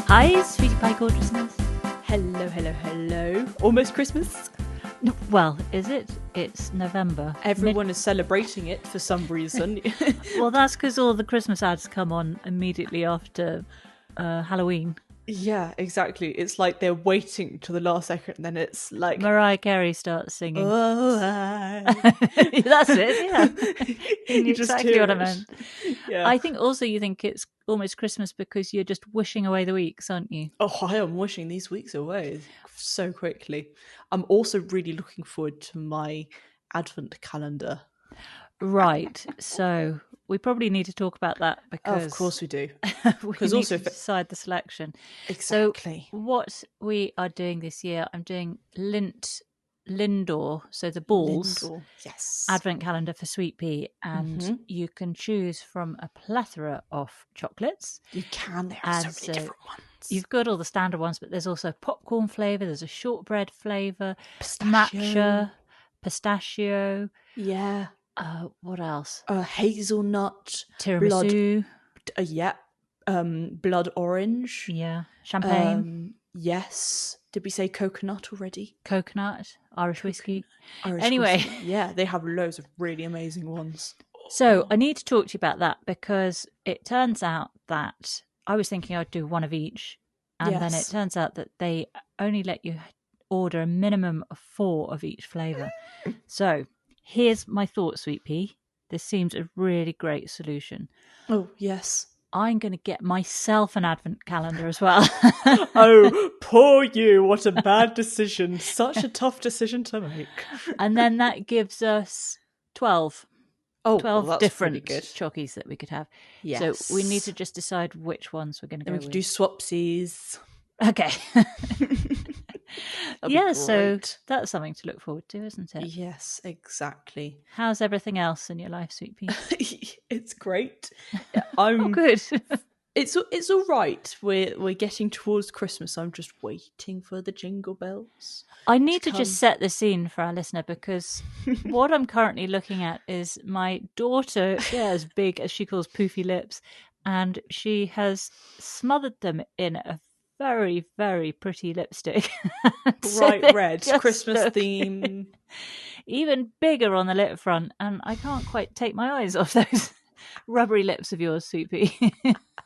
Hi, sweetie pie gorgeousness. Hello, hello, hello. Almost Christmas. Well, is it? It's November. Everyone is celebrating it for some reason. Well, that's because all the Christmas ads come on immediately after Halloween. Yeah, exactly. It's like they're waiting to the last second, and then it's like Mariah Carey starts singing. Oh, That's it, yeah. You knew just exactly hear what I it. meant. Yeah. I think also you think it's almost Christmas because you're just wishing away the weeks, aren't you? Oh, I am wishing these weeks away so quickly. I'm also really looking forward to my advent calendar. Right. So we probably need to talk about that because Of course we do. we Because need also to decide the selection. Exactly. So what we are doing this year, I'm doing Lindor, so the balls, Lindor. Yes. advent calendar for Sweet Pea, and you can choose from a plethora of chocolates. You can. There are so many different ones. You've got all the standard ones, but there's also popcorn flavour, there's a shortbread flavour, Pistachio. matcha, pistachio. Yeah. What else? Hazelnut. Tiramisu. Blood orange. Yeah. Champagne. Yes. Did we say coconut already? Coconut. Irish whiskey. Anyway. Yeah, they have loads of really amazing ones. So I need to talk to you about that because it turns out that I was thinking I'd do one of each. And then it turns out that they only let you order a minimum of 4 of each flavour. So here's my thought, Sweet Pea. This seems a really great solution. Oh, yes. I'm going to get myself an advent calendar as well. Oh, poor you. What a bad decision. Such a tough decision to make. And then that gives us 12. 12 different chockies that we could have. Yes. So we need to just decide which ones we're going to go with. We could do swapsies. Okay. Yeah, so that's something to look forward to, isn't it? Yes, exactly. How's everything else in your life, Sweet Pea? It's great. I'm good. It's all right. We're getting towards Christmas. I'm just waiting for the jingle bells. I need to just set the scene for our listener because what I'm currently looking at is my daughter. She has big, as she calls, poofy lips, and she has smothered them in a very, very pretty lipstick. Bright red, Christmas theme. Even bigger on the lip front, and I can't quite take my eyes off those rubbery lips of yours, Sweet Pea.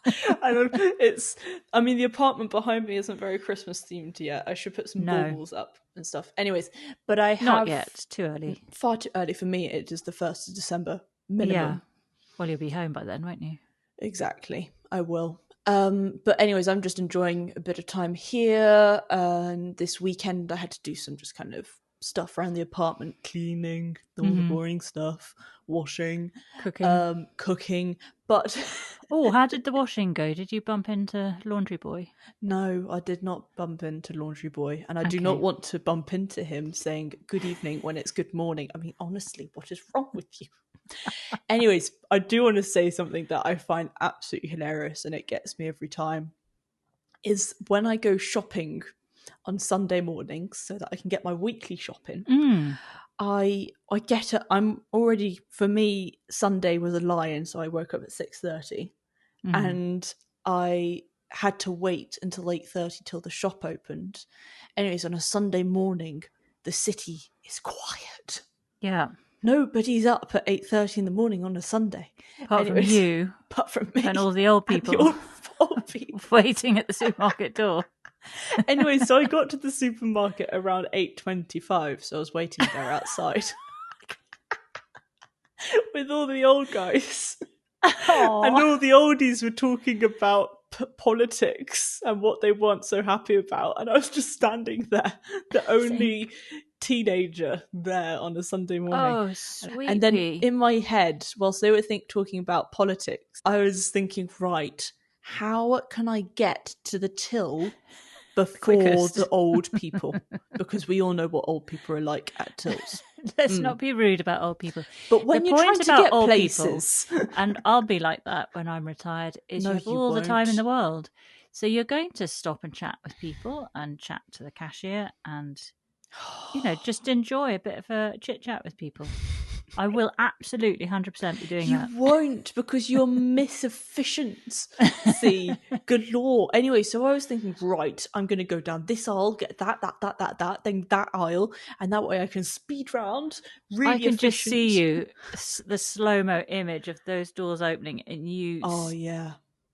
The apartment behind me isn't very Christmas themed yet. I should put some baubles up and stuff. Anyways, but I have... Not yet, too early. Far too early for me. It is the 1st of December, minimum. Yeah. Well, you'll be home by then, won't you? Exactly. I will. But anyways, I'm just enjoying a bit of time here. And this weekend I had to do some just kind of stuff around the apartment, cleaning, all the boring stuff, washing, cooking. But how did the washing go? Did you bump into Laundry Boy? No, I did not bump into Laundry Boy, and I do not want to bump into him saying good evening when it's good morning. I mean, honestly, what is wrong with you? Anyways, I do want to say something that I find absolutely hilarious, and it gets me every time, is when I go shopping on Sunday mornings so that I can get my weekly shopping. I get it. For me, Sunday was a lie-in, so I woke up at 6:30 and I had to wait until 8:30 till the shop opened. Anyways, on a Sunday morning, the city is quiet. Yeah. Nobody's up at 8:30 in the morning on a Sunday. Apart from you. Apart from me. And all the old people. The old people. Waiting at the supermarket door. Anyway, so I got to the supermarket around 8:25, so I was waiting there outside with all the old guys. Aww. And all the oldies were talking about politics and what they weren't so happy about, and I was just standing there, the only teenager there on a Sunday morning. Oh, sweet. And then in my head, whilst they were talking about politics, I was thinking, right, how can I get to the till before the old people? Because we all know what old people are like at tills. Let's not be rude about old people. But when you're trying to get places... and I'll be like that when I'm retired, is you have all the time in the world. So you're going to stop and chat with people and chat to the cashier and, just enjoy a bit of a chit-chat with people. I will absolutely 100% be doing that. You won't, because you're efficiency galore. Anyway, so I was thinking, right, I'm going to go down this aisle, get that, then that aisle, and that way I can speed round. Really, I can efficient. just see you, the slow-mo image of those doors opening and you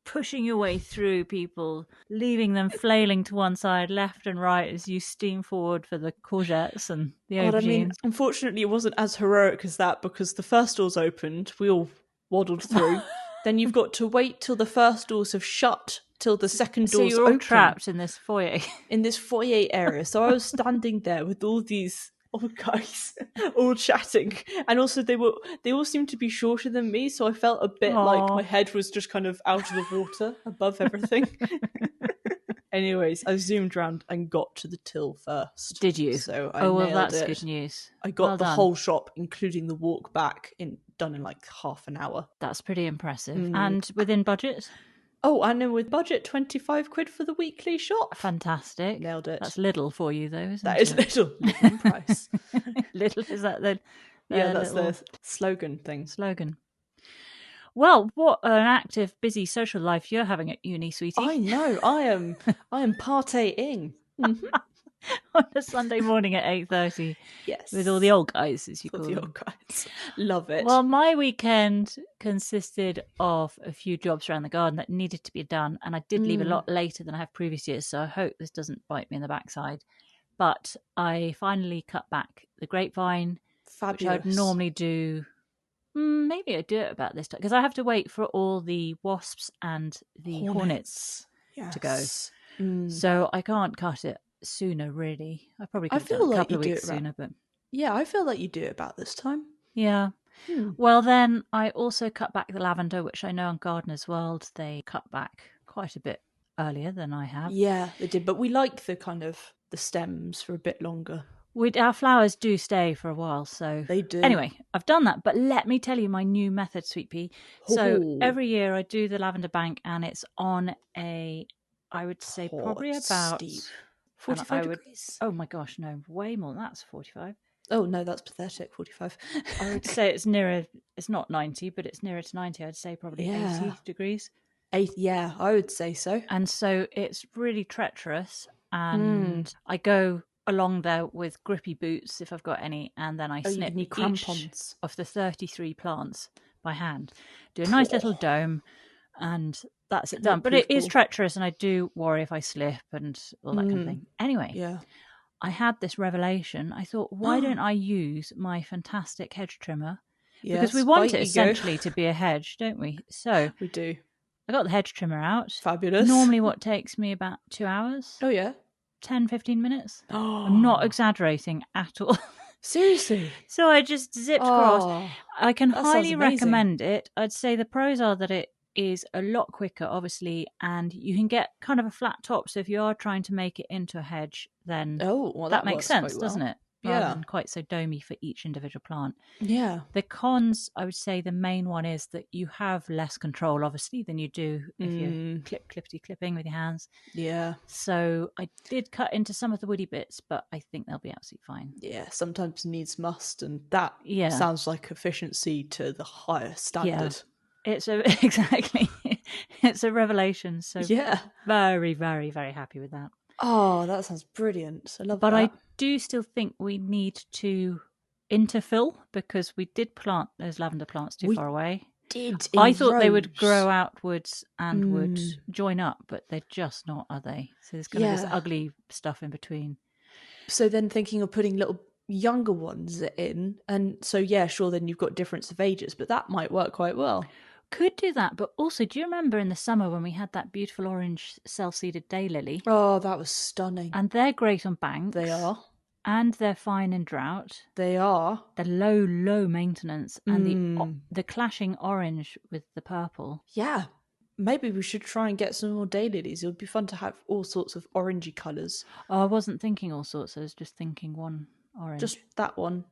pushing your way through people, leaving them flailing to one side, left and right, as you steam forward for the courgettes and the aubergines. I mean, unfortunately, it wasn't as heroic as that, because the first doors opened, we all waddled through. Then you've got to wait till the first doors have shut, till the second doors you're all open. trapped in this foyer. In this foyer area. So I was standing there with all these guys all chatting, and also they all seemed to be shorter than me, so I felt a bit like my head was just kind of out of the water above everything. Anyways, I zoomed round and got to the till first. Did you? So I nailed that's it. Good news. I got the whole shop, including the walk back, done in like half an hour. That's pretty impressive. And within budget? Oh, and then with budget, 25 quid for the weekly shop. Fantastic. Nailed it. That's little for you, though, isn't it? That is little in price. Little, is that the that's the slogan thing. Well, what an active, busy social life you're having at uni, sweetie. I know. I am partying. Mm-hmm. On a Sunday morning at 8:30. Yes. With all the old guys, as you call them. The old guys. Love it. Well, my weekend consisted of a few jobs around the garden that needed to be done, and I did leave a lot later than I have previous years, so I hope this doesn't bite me in the backside. But I finally cut back the grapevine, Fabulous. which I'd normally do. Maybe I do it about this time, because I have to wait for all the wasps and the hornets to go. So I can't cut it sooner, really. I probably could have done a couple of weeks sooner, but yeah, I feel like you do it about this time. Yeah. Well, then I also cut back the lavender, which I know on Gardener's World they cut back quite a bit earlier than I have. Yeah, they did, but we like the kind of the stems for a bit longer. Our flowers do stay for a while, so they do. Anyway, I've done that, but let me tell you my new method, Sweet Pea. So every year I do the lavender bank, and it's on I would say probably about steep. 45 degrees. Oh my gosh, no, way more than that's 45. Oh no, that's pathetic. 45. I would say it's nearer. It's not 90, but it's nearer to 90. I'd say probably 80 degrees. Yeah, I would say so. And so it's really treacherous, and I go along there with grippy boots if I've got any, and then I snip each of the 33 plants by hand. Do a nice little dome, and that's it done. But it is treacherous, and I do worry if I slip and all that kind of thing. Anyway, I had this revelation. I thought, why don't I use my fantastic hedge trimmer? Because we want it essentially to be a hedge, don't we? So we do. I got the hedge trimmer out. Fabulous. Normally what takes me about 2 hours. Oh, yeah. 10, 15 minutes. I'm not exaggerating at all. Seriously? So I just zipped across. I can highly recommend it. I'd say the pros are that it is a lot quicker, obviously, and you can get kind of a flat top. So if you are trying to make it into a hedge, then that makes sense, doesn't it? Rather than quite so domey for each individual plant. Yeah. The cons, I would say the main one is that you have less control, obviously, than you do if you're clipping with your hands. Yeah. So I did cut into some of the woody bits, but I think they'll be absolutely fine. Yeah, sometimes needs must, and that sounds like efficiency to the highest standard. Yeah. Exactly. It's a revelation. So very, very, very happy with that. Oh, that sounds brilliant. I love that. But I do still think we need to interfill, because we did plant those lavender plants too far away. I thought they would grow outwards and would join up, but they're just not, are they? So there's kind of this ugly stuff in between. So then thinking of putting little younger ones in, and so then you've got difference of ages, but that might work quite well. Could do that, but also, do you remember in the summer when we had that beautiful orange self-seeded daylily? Oh, that was stunning. And they're great on banks. They are. And they're fine in drought. They are. They're low maintenance. And the clashing orange with the purple. Yeah. Maybe we should try and get some more daylilies. It would be fun to have all sorts of orangey colours. Oh, I wasn't thinking all sorts. I was just thinking one orange. Just that one?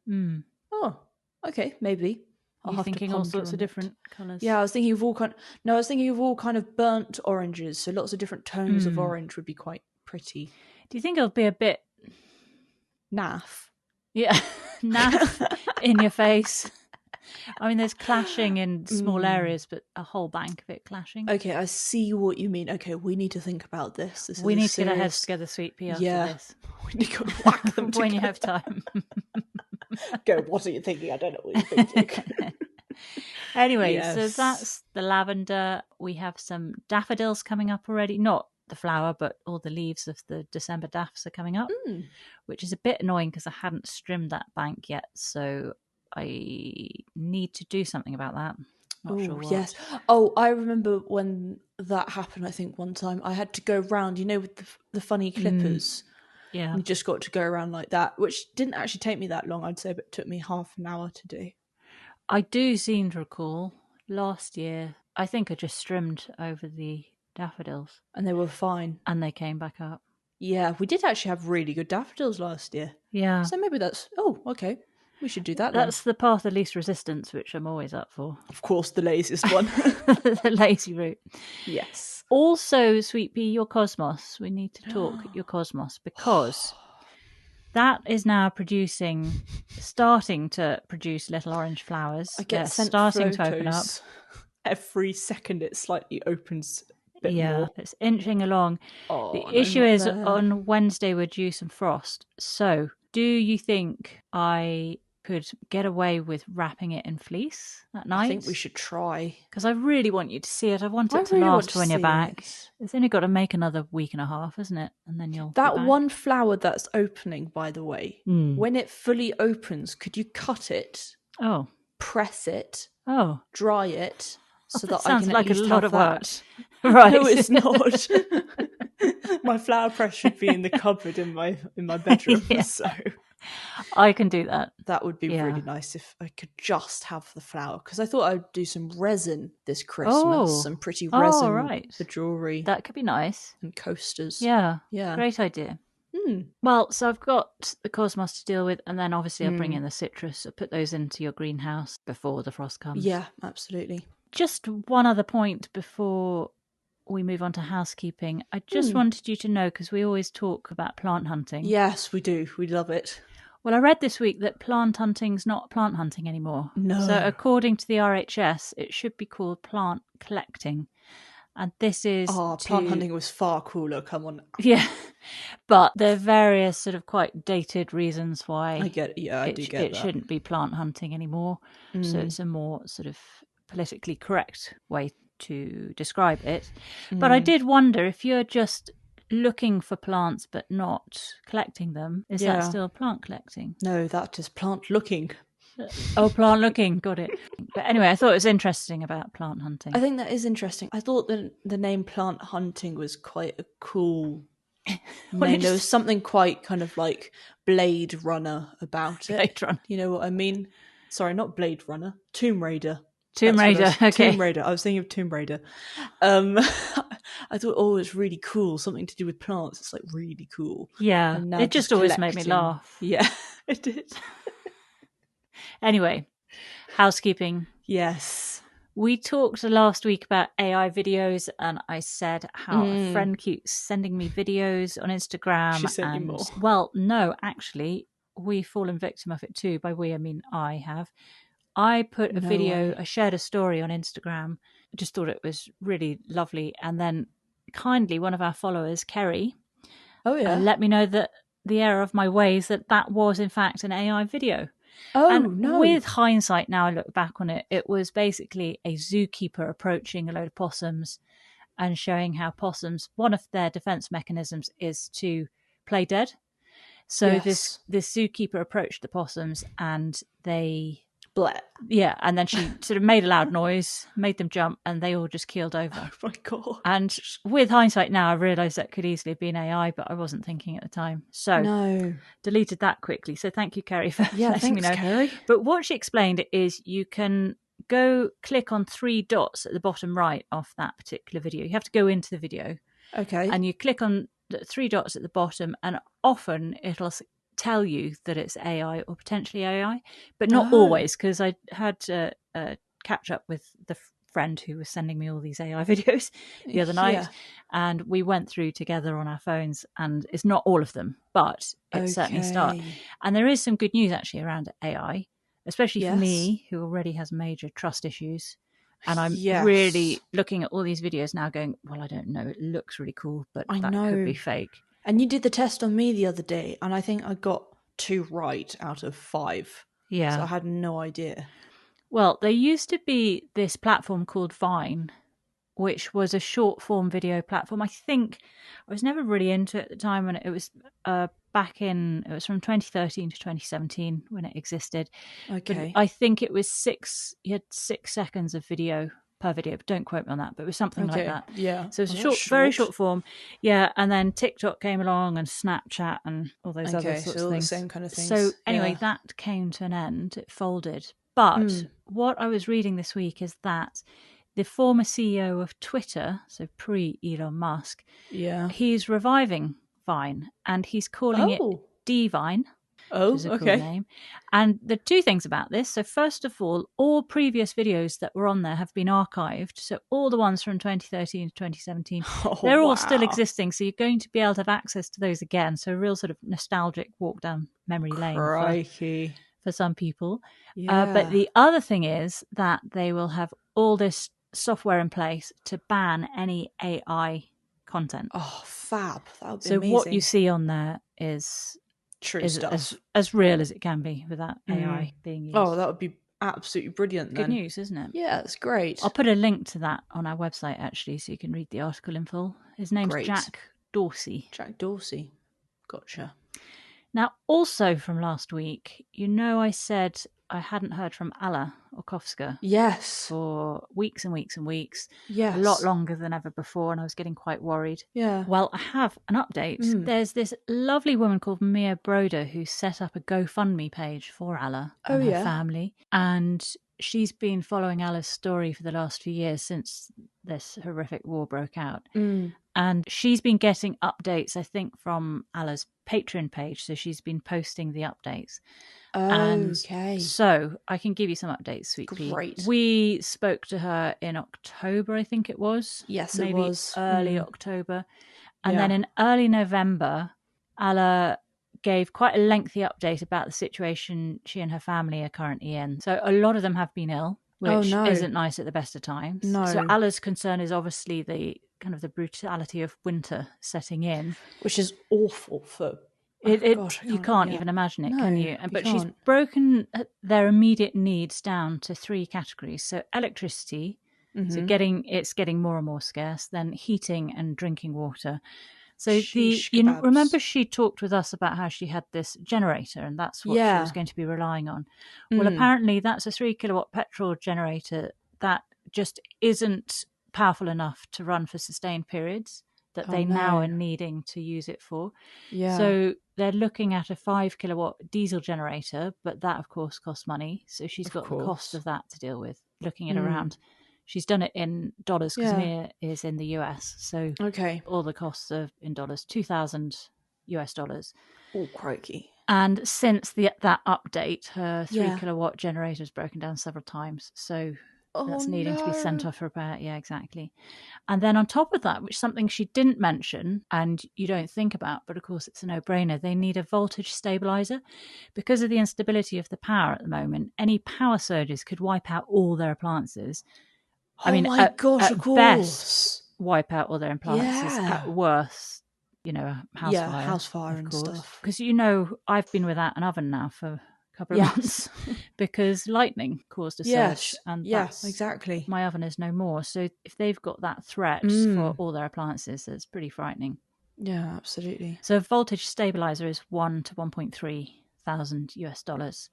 Oh, okay, maybe. You're thinking all sorts of different colours? Yeah, I was thinking of all kind of burnt oranges. So lots of different tones of orange would be quite pretty. Do you think it'll be a bit naff? Yeah, naff in your face. I mean, there's clashing in small areas, but a whole bank of it clashing. Okay, I see what you mean. Okay, we need to think about this. We need to get our heads together, Sweet Pea, after this. We need to go whack them when you have time. Go, what are you thinking? I don't know what you're thinking. Anyway, so that's the lavender. We have some daffodils coming up already. Not the flower, but all the leaves of the December daffs are coming up, which is a bit annoying because I hadn't trimmed that bank yet. So I need to do something about that. Not sure what. Yes. Oh, I remember when that happened, I think one time I had to go round, with the funny clippers. Yeah. You just got to go around like that, which didn't actually take me that long, I'd say, but it took me half an hour to do. I do seem to recall last year, I think I just trimmed over the daffodils. And they were fine. And they came back up. Yeah, we did actually have really good daffodils last year. Yeah. So maybe that's... Oh, okay. We should do that That's the path of least resistance, which I'm always up for. Of course, the laziest one. The lazy route. Yes. Also, Sweet Pea, your cosmos. We need to talk your cosmos because that is now starting to produce little orange flowers. I get sent starting photos. To open up. Every second it slightly opens a bit more. It's inching along. Oh, the issue is on Wednesday we're due some frost. So do you think I could get away with wrapping it in fleece that night? I think we should try. Because I really want you to see it. I want it to last when you're back. It's only got to make another week and a half, isn't it? And then you'll That one flower that's opening, by the way, when it fully opens, could you cut it? Oh. Press it. Oh. Dry it. So that sounds I can like at least a lot of work. Right. No, it's not. My flower press should be in the cupboard in my bedroom. Yeah. So I can do that. That would be really nice if I could just have the flower, because I thought I'd do some resin this Christmas, some pretty resin for jewellery. That could be nice. And coasters. Yeah. Great idea. Well, so I've got the cosmos to deal with, and then obviously I'll bring in the citrus. I'll put those into your greenhouse before the frost comes. Yeah, absolutely. Just one other point before we move on to housekeeping. I just wanted you to know, because we always talk about plant hunting. Yes, we do. We love it. Well, I read this week that plant hunting's not plant hunting anymore. No. So according to the RHS, it should be called plant collecting. And this is... plant hunting was far cooler, come on. Yeah. But there are various sort of quite dated reasons why I do get that. It shouldn't be plant hunting anymore. So it's a more sort of politically correct way to describe it. But I did wonder, if you're just looking for plants but not collecting them, is that still plant collecting? No, that is plant looking. Oh, plant looking, got it. But anyway, I thought it was interesting about plant hunting. I think that is interesting. I thought the name plant hunting was quite a cool name. There was something quite kind of like Blade Runner about it. Blade Runner. You know what I mean? Sorry, not Blade Runner. Tomb Raider. Tomb Raider, okay. Tomb Raider. I was thinking of Tomb Raider. I thought, it's really cool. Something to do with plants. It's like really cool. Yeah, it just always made me laugh. Yeah, it did. Anyway, housekeeping. Yes. We talked last week about AI videos, and I said how a friend keeps sending me videos on Instagram. She sent you more. Well, no, actually, we've fallen victim of it too. By we, I mean I have. I put a video, I shared a story on Instagram. I just thought it was really lovely. And then kindly one of our followers, Kerry, let me know that the error of my ways, that was in fact an AI video. Oh, and no. With hindsight, now I look back on it, it was basically a zookeeper approaching a load of possums and showing how possums, one of their defense mechanisms is to play dead. So this zookeeper approached the possums and they... Blah. Yeah, and then she sort of made a loud noise, made them jump, and they all just keeled over. Oh my God. And with hindsight now, I realise that could easily have been AI, but I wasn't thinking at the time. So deleted that quickly. So thank you, Kerry, for letting me know. Kerry. But what she explained is you can go click on 3 dots at the bottom right of that particular video. You have to go into the video. Okay. And you click on the 3 dots at the bottom, and often it'll tell you that it's AI or potentially AI, but not always, because I had to catch up with the friend who was sending me all these AI videos the other night, and we went through together on our phones, and it's not all of them, but it's certainly a start. And there is some good news actually around AI. especially for me, who already has major trust issues. And I'm really looking at all these videos now going, well, I don't know. It looks really cool, but that could be fake. And you did the test on me the other day, and I think I got 2 right out of 5. Yeah. So I had no idea. Well, there used to be this platform called Vine, which was a short form video platform. I think I was never really into it at the time, and it was it was from 2013 to 2017 when it existed. Okay. But I think it was you had 6 seconds of video per video, but don't quote me on that, but it was something like that. Yeah. So it was very short form. Yeah. And then TikTok came along and Snapchat and all those other sorts of things. The same kind of things. So anyway, that came to an end. It folded. But what I was reading this week is that the former CEO of Twitter, so pre-Elon Musk, he's reviving Vine, and he's calling it D-Vine, which is a cool name. And there are 2 things about this. So first of all previous videos that were on there have been archived. So all the ones from 2013 to 2017, they're all still existing. So you're going to be able to have access to those again. So a real sort of nostalgic walk down memory lane for some people. Yeah. But the other thing is that they will have all this software in place to ban any AI content. Oh, fab. That would be amazing. So what you see on there is true stuff. As real as it can be without AI being used. Oh, that would be absolutely brilliant then. Good news, isn't it? Yeah, it's great. I'll put a link to that on our website, actually, so you can read the article in full. His name's Jack Dorsey. Jack Dorsey. Gotcha. Now, also from last week, I said I hadn't heard from Alla Olkhovska. Yes. For weeks and weeks and weeks. Yes. A lot longer than ever before, and I was getting quite worried. Yeah. Well, I have an update. There's this lovely woman called Mia Broder who set up a GoFundMe page for Alla and her family. And she's been following Alla's story for the last few years since this horrific war broke out. And she's been getting updates, I think, from Alla's Patreon page. So she's been posting the updates. Okay. So I can give you some updates, Sweet Pea. Great. We spoke to her in October, I think it was. Yes, maybe it was. Early October. And then in early November, Alla gave quite a lengthy update about the situation she and her family are currently in. So a lot of them have been ill, which isn't nice at the best of times. No. So Alla's concern is obviously the kind of the brutality of winter setting in. Which is awful for... you can't even imagine it, can you? But she's broken their immediate needs down to 3 categories. So electricity, so it's getting more and more scarce, then heating and drinking water. So remember she talked with us about how she had this generator and that's what she was going to be relying on. Well, apparently that's a 3 kilowatt petrol generator that just isn't powerful enough to run for sustained periods that they now are needing to use it for. Yeah. So they're looking at a 5 kilowatt diesel generator, but that of course costs money. So she's got the cost of that to deal with, looking at around. She's done it in dollars because Mia is in the US. So all the costs are in dollars, $2,000 US. Oh, crikey. And since that update, her 3 kilowatt generator has broken down several times. So that's needing to be sent off for repair. Yeah, exactly. And then on top of that, which is something she didn't mention and you don't think about, but of course it's a no-brainer, they need a voltage stabilizer. Because of the instability of the power at the moment, any power surges could wipe out all their appliances. At best, wipe out all their appliances. At worst, house fire and stuff. Because I've been without an oven now for a couple of months because lightning caused a surge. And exactly. My oven is no more. So if they've got that threat for all their appliances, it's pretty frightening. Yeah, absolutely. So a voltage stabilizer is $1,000 to $1,300 US.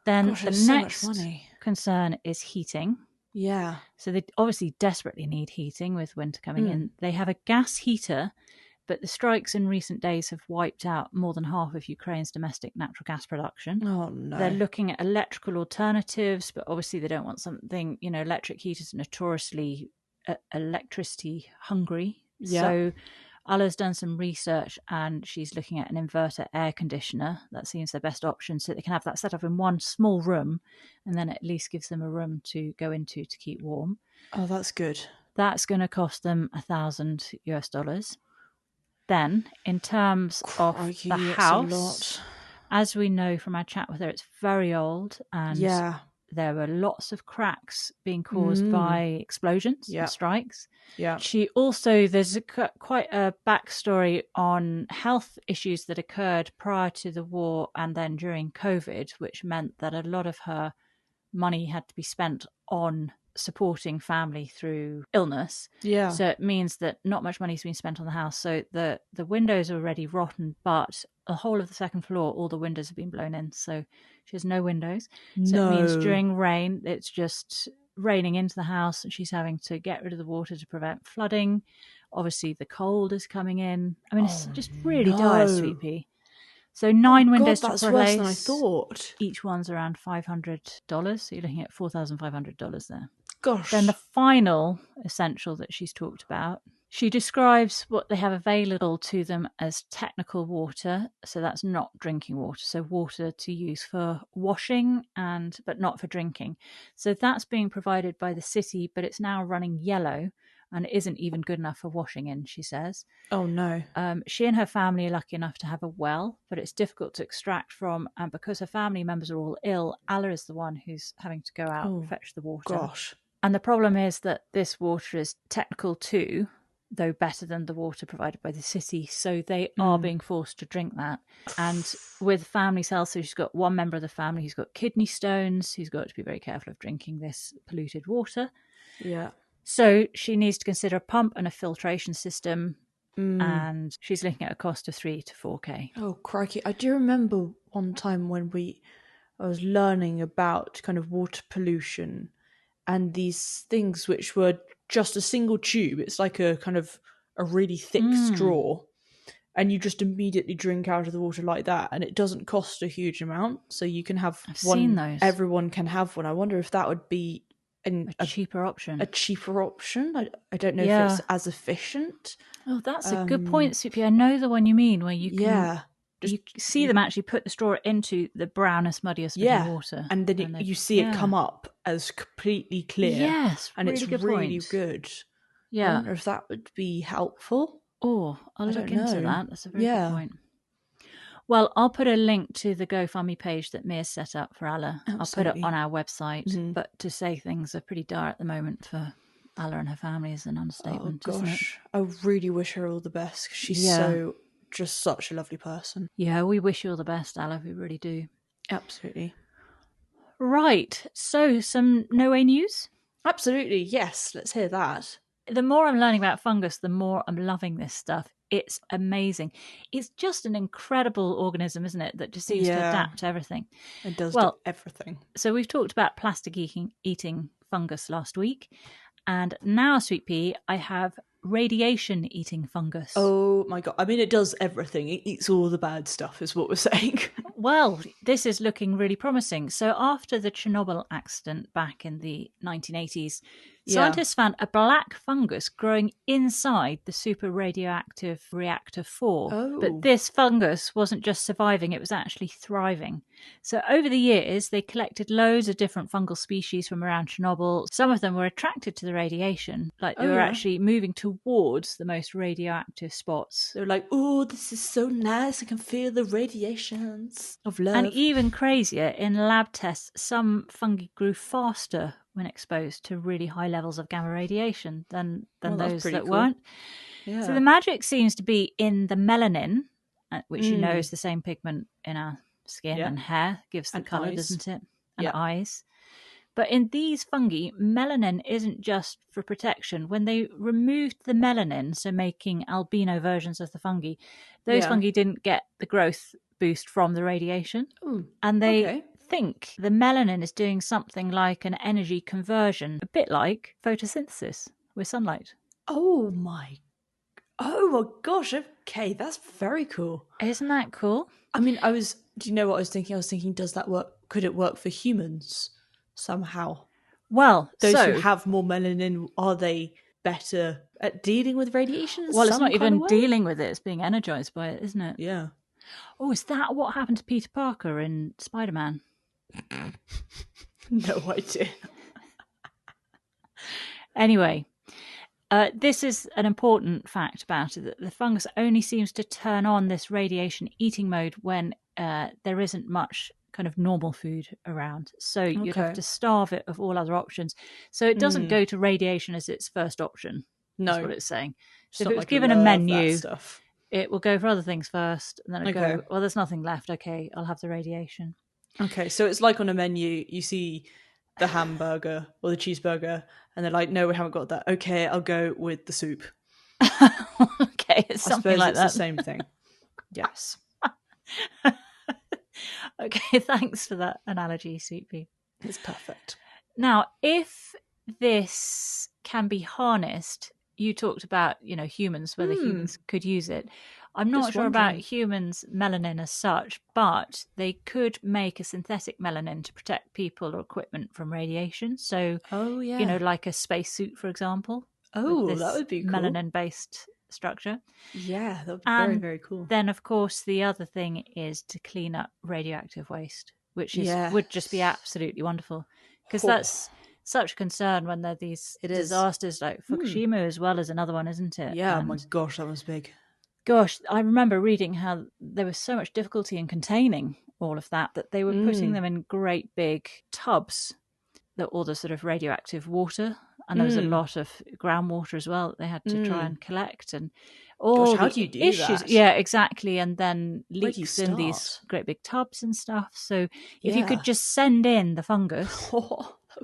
Then the next concern is heating. Yeah. So they obviously desperately need heating with winter coming in. They have a gas heater, but the strikes in recent days have wiped out more than half of Ukraine's domestic natural gas production. Oh, no. They're looking at electrical alternatives, but obviously they don't want something, electric heaters are notoriously electricity hungry. Yeah. So Alla's done some research and she's looking at an inverter air conditioner. That seems their best option, so they can have that set up in one small room and then at least gives them a room to go into to keep warm. Oh, that's good. That's going to cost them $1,000 US. Then, in terms of the house, as we know from our chat with her, it's very old, and there were lots of cracks being caused by explosions and strikes. Yeah. She also, there's quite a backstory on health issues that occurred prior to the war and then during COVID, which meant that a lot of her money had to be spent on supporting family through illness. Yeah. So it means that not much money's been spent on the house. So the windows are already rotten, but the whole of the second floor, all the windows have been blown in. So she has no windows. So it means during rain, it's just raining into the house and she's having to get rid of the water to prevent flooding. Obviously the cold is coming in. I mean, it's just really dire, Sweet Pea. So 9 windows to replace. Worse than I thought. Each one's around $500. So you're looking at $4,500 there. Gosh. Then the final essential that she's talked about, she describes what they have available to them as technical water. So that's not drinking water. So water to use for washing but not for drinking. So that's being provided by the city, but it's now running yellow and isn't even good enough for washing in, she says. Oh, no. She and her family are lucky enough to have a well, but it's difficult to extract from. And because her family members are all ill, Alla is the one who's having to go out and fetch the water. Gosh. And the problem is that this water is technical too, though better than the water provided by the city. So they are being forced to drink that. And with family's health, so she's got one member of the family who's got kidney stones, who's got to be very careful of drinking this polluted water. Yeah. So she needs to consider a pump and a filtration system, and she's looking at a cost of $3,000 to $4,000. Oh, crikey. I do remember one time when I was learning about kind of water pollution and these things which were just a single tube. It's like a kind of a really thick straw, and you just immediately drink out of the water like that, and it doesn't cost a huge amount. So you can have one. Seen those. Everyone can have one. I wonder if that would be a cheaper option. A cheaper option. I don't know if it's as efficient. Oh, that's a good point, Sophie. I know the one you mean, where you can you see them actually put the straw into the brownest, muddiest bit of water. And then you see it come up as completely clear. Yes, and really it's good really point. good. Yeah. I wonder if that would be helpful. Oh, I'll look into that. That's a very good point. Well, I'll put a link to the GoFundMe page that Mia's set up for Alla. Absolutely. I'll put it on our website. But to say things are pretty dire at the moment for Alla and her family is an understatement, isn't it? I really wish her all the best. She's just such a lovely person. Yeah, we wish you all the best, Alla. We really do. Absolutely. Right. So, some no-way news? Absolutely. Yes. Let's hear that. The more I'm learning about fungus, the more I'm loving this stuff. It's amazing. It's just an incredible organism, isn't it? That just seems to adapt to everything. It does do everything. So we've talked about plastic eating fungus last week. And now, Sweet Pea, I have radiation eating fungus. Oh my God. I mean, it does everything. It eats all the bad stuff is what we're saying. Well, this is looking really promising. So after the Chernobyl accident back in the 1980s, scientists found a black fungus growing inside the super radioactive reactor 4. Oh. But this fungus wasn't just surviving, it was actually thriving. So over the years, they collected loads of different fungal species from around Chernobyl. Some of them were attracted to the radiation, like they were actually moving towards the most radioactive spots. They were like, oh, this is so nice. I can feel the radiations of love. And even crazier, in lab tests, some fungi grew faster when exposed to really high levels of gamma radiation than those that weren't. Yeah. So the magic seems to be in the melanin, which you know is the same pigment in our skin and hair, gives the colour, eyes. doesn't it? And eyes. But in these fungi, melanin isn't just for protection. When they removed the melanin, so making albino versions of the fungi, those fungi didn't get the growth boost from the radiation. Ooh, and they think the melanin is doing something like an energy conversion, a bit like photosynthesis with sunlight. Oh my gosh, okay, that's very cool. Isn't that cool? I mean, do you know what I was thinking? I was thinking, does that work? Could it work for humans somehow? Well, those who have more melanin, are they better at dealing with radiation? Well, it's not even dealing with it, it's being energized by it, isn't it? Yeah. Oh, is that what happened to Peter Parker in Spider-Man? No idea. Anyway, This is an important fact about it, that the fungus only seems to turn on this radiation eating mode when there isn't much kind of normal food around. So you'd have to starve it of all other options. So it doesn't go to radiation as its first option. No. That's what it's saying. So if it was given a menu, it will go for other things first, and then it'll go, well, there's nothing left. Okay, I'll have the radiation. Okay, so it's like on a menu, you see the hamburger or the cheeseburger, and they're like, no, we haven't got that. Okay, I'll go with the soup. Okay, it's something like that. It's the same thing. Yes. Okay, thanks for that analogy, Sweetpea. It's perfect. Now, if this can be harnessed, you talked about, humans, whether humans could use it. I'm not sure about humans' melanin as such, but they could make a synthetic melanin to protect people or equipment from radiation. So, like a spacesuit, for example. Oh, that would be cool. Melanin-based structure. Yeah, that would be very, very cool. Then, of course, the other thing is to clean up radioactive waste, which would just be absolutely wonderful. Because that's such a concern when there are these disasters like Fukushima as well as another one, isn't it? Yeah, oh my gosh, that was big. Gosh, I remember reading how there was so much difficulty in containing all of that they were putting them in great big tubs, all the sort of radioactive water, and there was a lot of groundwater as well that they had to try and collect, and all how do you do issues. that? Yeah, exactly, and then leaks in these great big tubs and stuff. So if you could just send in the fungus,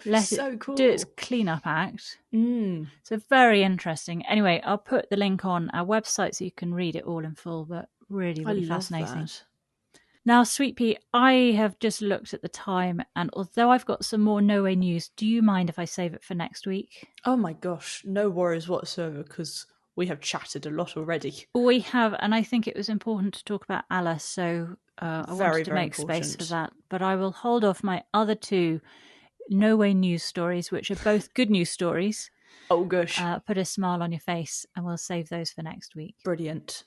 let it do its cleanup act. So very interesting. Anyway, I'll put the link on our website so you can read it all in full, but really, really fascinating. That. Now, Sweetpea, I have just looked at the time, and although I've got some more No Way news, do you mind if I save it for next week? Oh my gosh, no worries whatsoever, because we have chatted a lot already. We have, and I think it was important to talk about Alla, so I wanted to make space for that. But I will hold off my other two No Way news stories, which are both good news stories. Oh gosh. Put a smile on your face, and we'll save those for next week. Brilliant.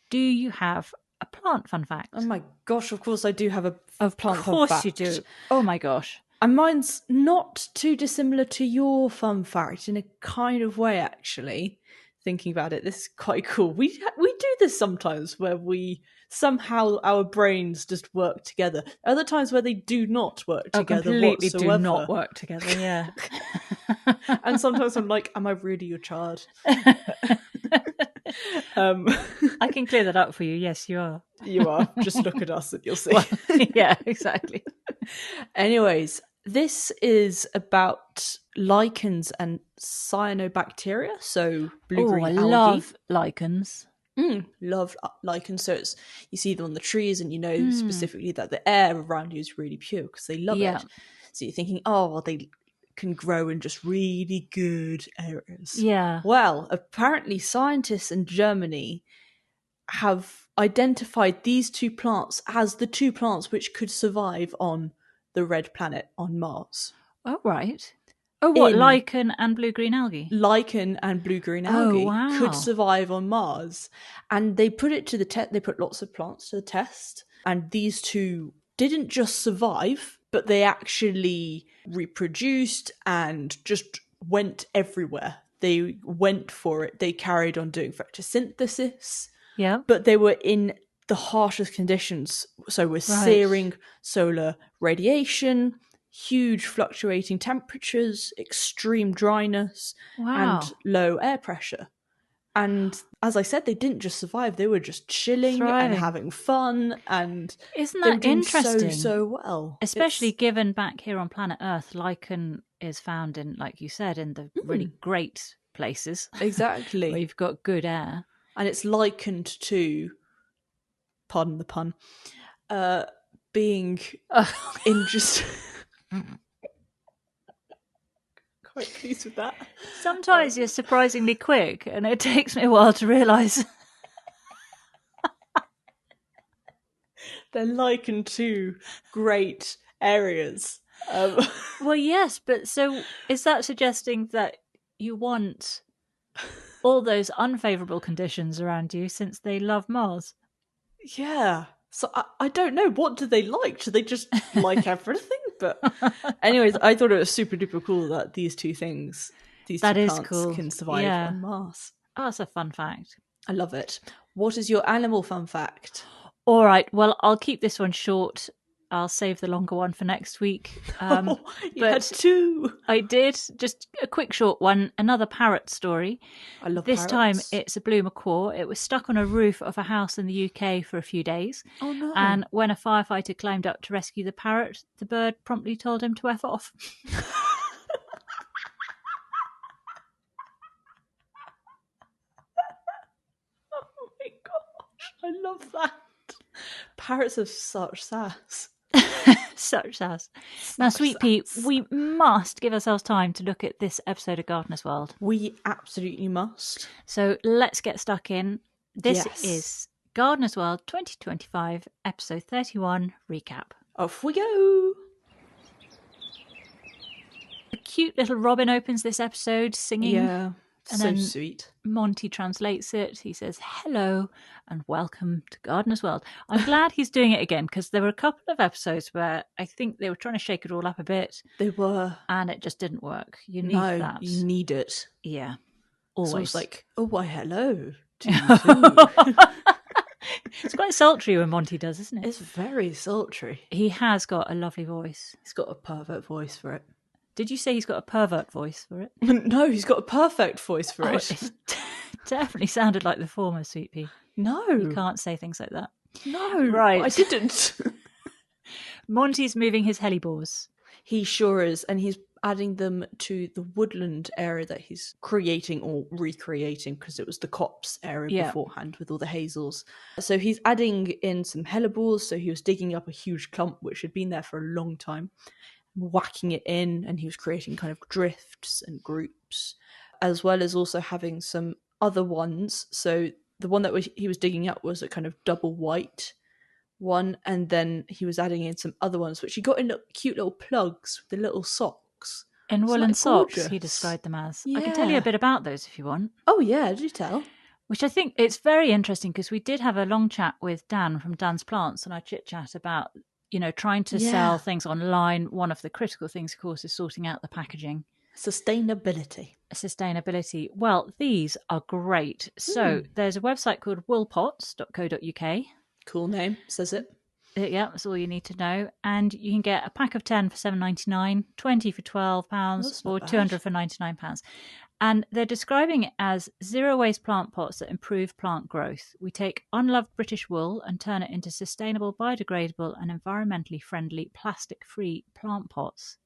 Do you have a plant fun fact? Oh my gosh, of course I do have a plant fun fact. Of course you do. Oh my gosh. And mine's not too dissimilar to your fun fact in a kind of way, actually. Thinking about it, this is quite cool. We do this sometimes where we somehow our brains just work together. Other times where they do not work together completely whatsoever. Do not work together, yeah. And sometimes I'm like, am I really your child? I can clear that up for you. Yes, you are. You are. Just look at us and you'll see. Well, yeah, exactly. Anyways, this is about lichens and cyanobacteria, so blue-green algae. I love lichens. Love lichens. So you see them on the trees, and you know specifically that the air around you is really pure because they love it. So you're thinking, they can grow in just really good areas. Yeah. Well, apparently scientists in Germany have identified these two plants as the two plants which could survive on the red planet, on Mars. Oh, right. Oh, what? Lichen and blue-green algae? Lichen and blue-green algae could survive on Mars. And they put it to the test. They put lots of plants to the test. And these two didn't just survive, but they actually reproduced and just went everywhere. They went for it. They carried on doing photosynthesis. Yeah. But they were in the harshest conditions. So with searing solar radiation, huge fluctuating temperatures, extreme dryness, and low air pressure. And as I said, they didn't just survive, they were just chilling and having fun, and isn't that interesting? So well. Especially given back here on planet Earth, lichen is found in, like you said, in the really great places. Exactly. Where you've got good air. And it's likened to, pardon the pun, being in just... Quite pleased with that. Sometimes you're surprisingly quick, and it takes me a while to realise. They're likened to great areas. Well, yes, but so is that suggesting that you want all those unfavourable conditions around you since they love Mars? Yeah. So I don't know. What do they like? Do they just like everything? But anyways, I thought it was super duper cool that these these That two is plants cool. can survive en masse. Oh, that's a fun fact. I love it. What is your animal fun fact? All right. Well, I'll keep this one short. I'll save the longer one for next week. You had two. I did. Just a quick short one. Another parrot story. I love this parrots. time it's a blue macaw. It was stuck on a roof of a house in the UK for a few days. Oh no. And when a firefighter climbed up to rescue the parrot, the bird promptly told him to F off. Oh my gosh, I love that. Parrots have such sass. Such sass. Now, Sweet Pea, we must give ourselves time to look at this episode of Gardener's World. We absolutely must. So let's get stuck in. This is Gardener's World 2025, episode 31, recap. Off we go. A cute little robin opens this episode singing. Yeah, and so then sweet. Monty translates it. He says, hello and welcome to Gardener's World. I'm glad he's doing it again because there were a couple of episodes where I think they were trying to shake it all up a bit. They were. And it just didn't work. You need that. You need it. Yeah, always. So it's like, oh, why, hello to you too. It's quite sultry when Monty does, isn't it? It's very sultry. He has got a lovely voice. He's got a pervert voice for it. Did you say he's got a pervert voice for it? No, he's got a perfect voice for it. It definitely sounded like the former, Sweet Pea. No. You can't say things like that. No, right. I didn't. Monty's moving his hellebores. He sure is, and he's adding them to the woodland area that he's creating or recreating because it was the copse area beforehand with all the hazels. So he's adding in some hellebores, so he was digging up a huge clump which had been there for a long time, whacking it in, and he was creating kind of drifts and groups, as well as also having some other ones. So the one that he was digging up was a kind of double white one, and then he was adding in some other ones which he got in cute little plugs with the little socks. In woolen socks, gorgeous. he described them as. Yeah. I can tell you a bit about those if you want. Oh yeah, do tell. Which I think it's very interesting because we did have a long chat with Dan from Dan's Plants and I chit-chat about, trying to sell things online. One of the critical things, of course, is sorting out the packaging. Sustainability. Well, these are great. So there's a website called woolpots.co.uk. Cool name, says it. Yeah, that's all you need to know. And you can get a pack of 10 for $7.99, 20 for £12, or 200 for £99. And they're describing it as zero-waste plant pots that improve plant growth. We take unloved British wool and turn it into sustainable, biodegradable and environmentally friendly plastic-free plant pots.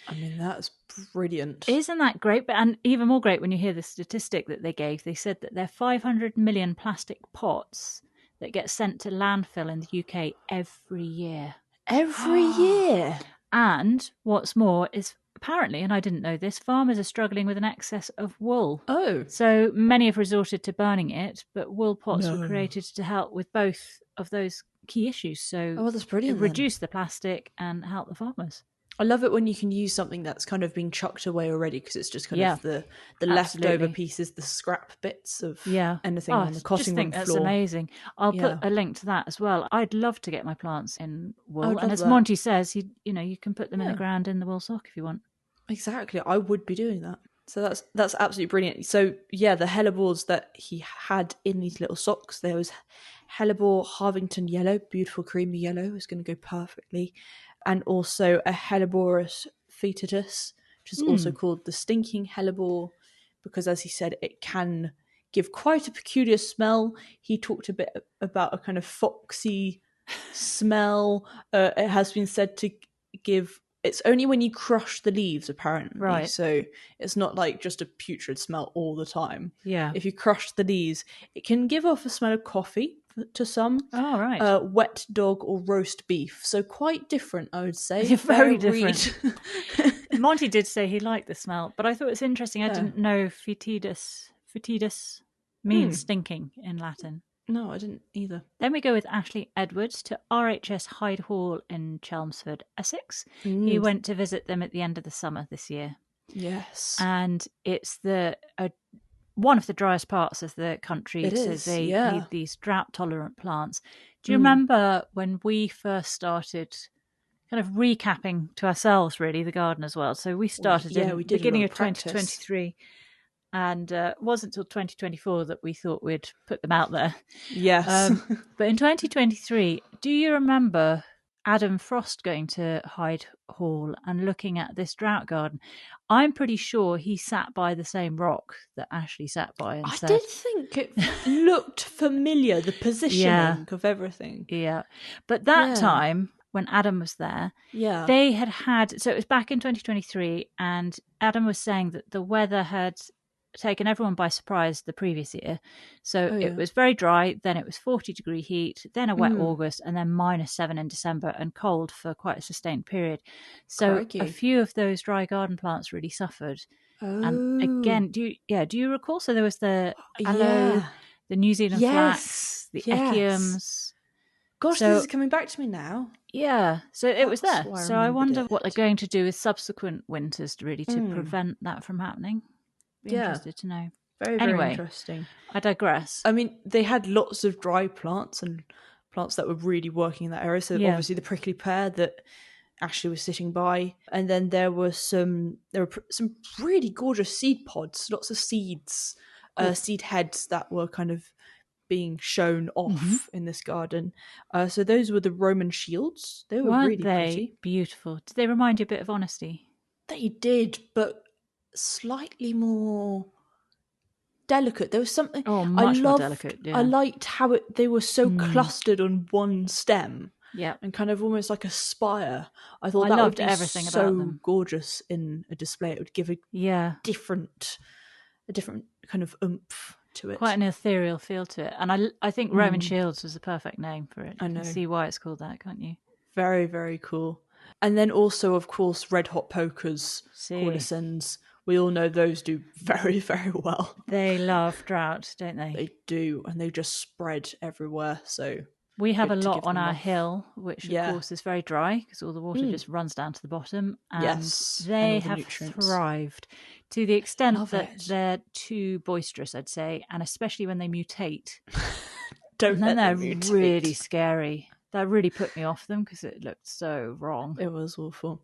I mean, that's brilliant. Isn't that great? And even more great when you hear the statistic that they gave. They said that there are 500 million plastic pots that get sent to landfill in the UK every year. Every year? And what's more is apparently, and I didn't know this, farmers are struggling with an excess of wool. Oh. So many have resorted to burning it, but wool pots were created to help with both of those key issues. So that's brilliant. Reduce the plastic and help the farmers. I love it when you can use something that's kind of been chucked away already because it's just kind of the leftover pieces, the scrap bits of anything on the cutting room floor. That's amazing. I'll put a link to that as well. I'd love to get my plants in wool. And as Monty says, you can put them in the ground in the wool sock if you want. Exactly. I would be doing that. So that's absolutely brilliant. So yeah, the hellebores that he had in these little socks, there was hellebore Harvington yellow, beautiful creamy yellow, is going to go perfectly. And also a Helleborus foetidus, which is also called the stinking hellebore, because as he said, it can give quite a peculiar smell. He talked a bit about a kind of foxy smell. It has been said to give, it's only when you crush the leaves, apparently. Right. So it's not like just a putrid smell all the time. Yeah. If you crush the leaves, it can give off a smell of coffee to some. Oh, right. Wet dog or roast beef. So quite different, I would say. Very different. Monty did say he liked the smell, but I thought it's interesting. I didn't know foetidus means stinking in Latin. No, I didn't either. Then we go with Ashley Edwards to RHS Hyde Hall in Chelmsford, Essex. He went to visit them at the end of the summer this year. Yes. And it's one of the driest parts of the country. It is, they need these drought-tolerant plants. Do you remember when we first started kind of recapping to ourselves, really, the garden as well. So we started in the beginning of 2023, and it wasn't until 2024 that we thought we'd put them out there. Yes. But in 2023, do you remember Adam Frost going to Hyde Hall and looking at this drought garden? I'm pretty sure he sat by the same rock that Ashley sat by and said... I did think it looked familiar, the positioning of everything. Yeah. But that time, when Adam was there, they had... So it was back in 2023, and Adam was saying that the weather had taken everyone by surprise the previous year. So it was very dry, then it was 40-degree heat, then a wet August, and then -7 in December, and cold for quite a sustained period. So a few of those dry garden plants really suffered. And again, do you recall? So there was the aloe, the New Zealand flax, the echiums. Gosh, this is coming back to me now. Yeah, so it was there. So I wonder what they're going to do with subsequent winters, really, to prevent that from happening. Be interested to know. Very interesting. I digress. I mean, they had lots of dry plants and plants that were really working in that area. So obviously the prickly pear that Ashley was sitting by, and then there were some really gorgeous seed pods, lots of seeds, seed heads that were kind of being shown off in this garden. So those were the Roman shields. They were really pretty, beautiful. Did they remind you a bit of Honesty? They did, but slightly more delicate. There was something much more delicate. Yeah. I liked how they were so clustered on one stem. Yeah, and kind of almost like a spire. I thought that would be everything so about them. Gorgeous in a display. It would give a different kind of oomph to it. Quite an ethereal feel to it. And I think Roman Shields was the perfect name for it. I know. You can see why it's called that, can't you? Very, very cool. And then also, of course, red hot pokers, cornicins. We all know those do very, very well. They love drought, don't they? They do, and they just spread everywhere. So we have a lot on our hill, which of course is very dry because all the water just runs down to the bottom. And they have thrived to the extent that they're too boisterous, I'd say, and especially when they mutate. They're really scary. That really put me off them because it looked so wrong. It was awful.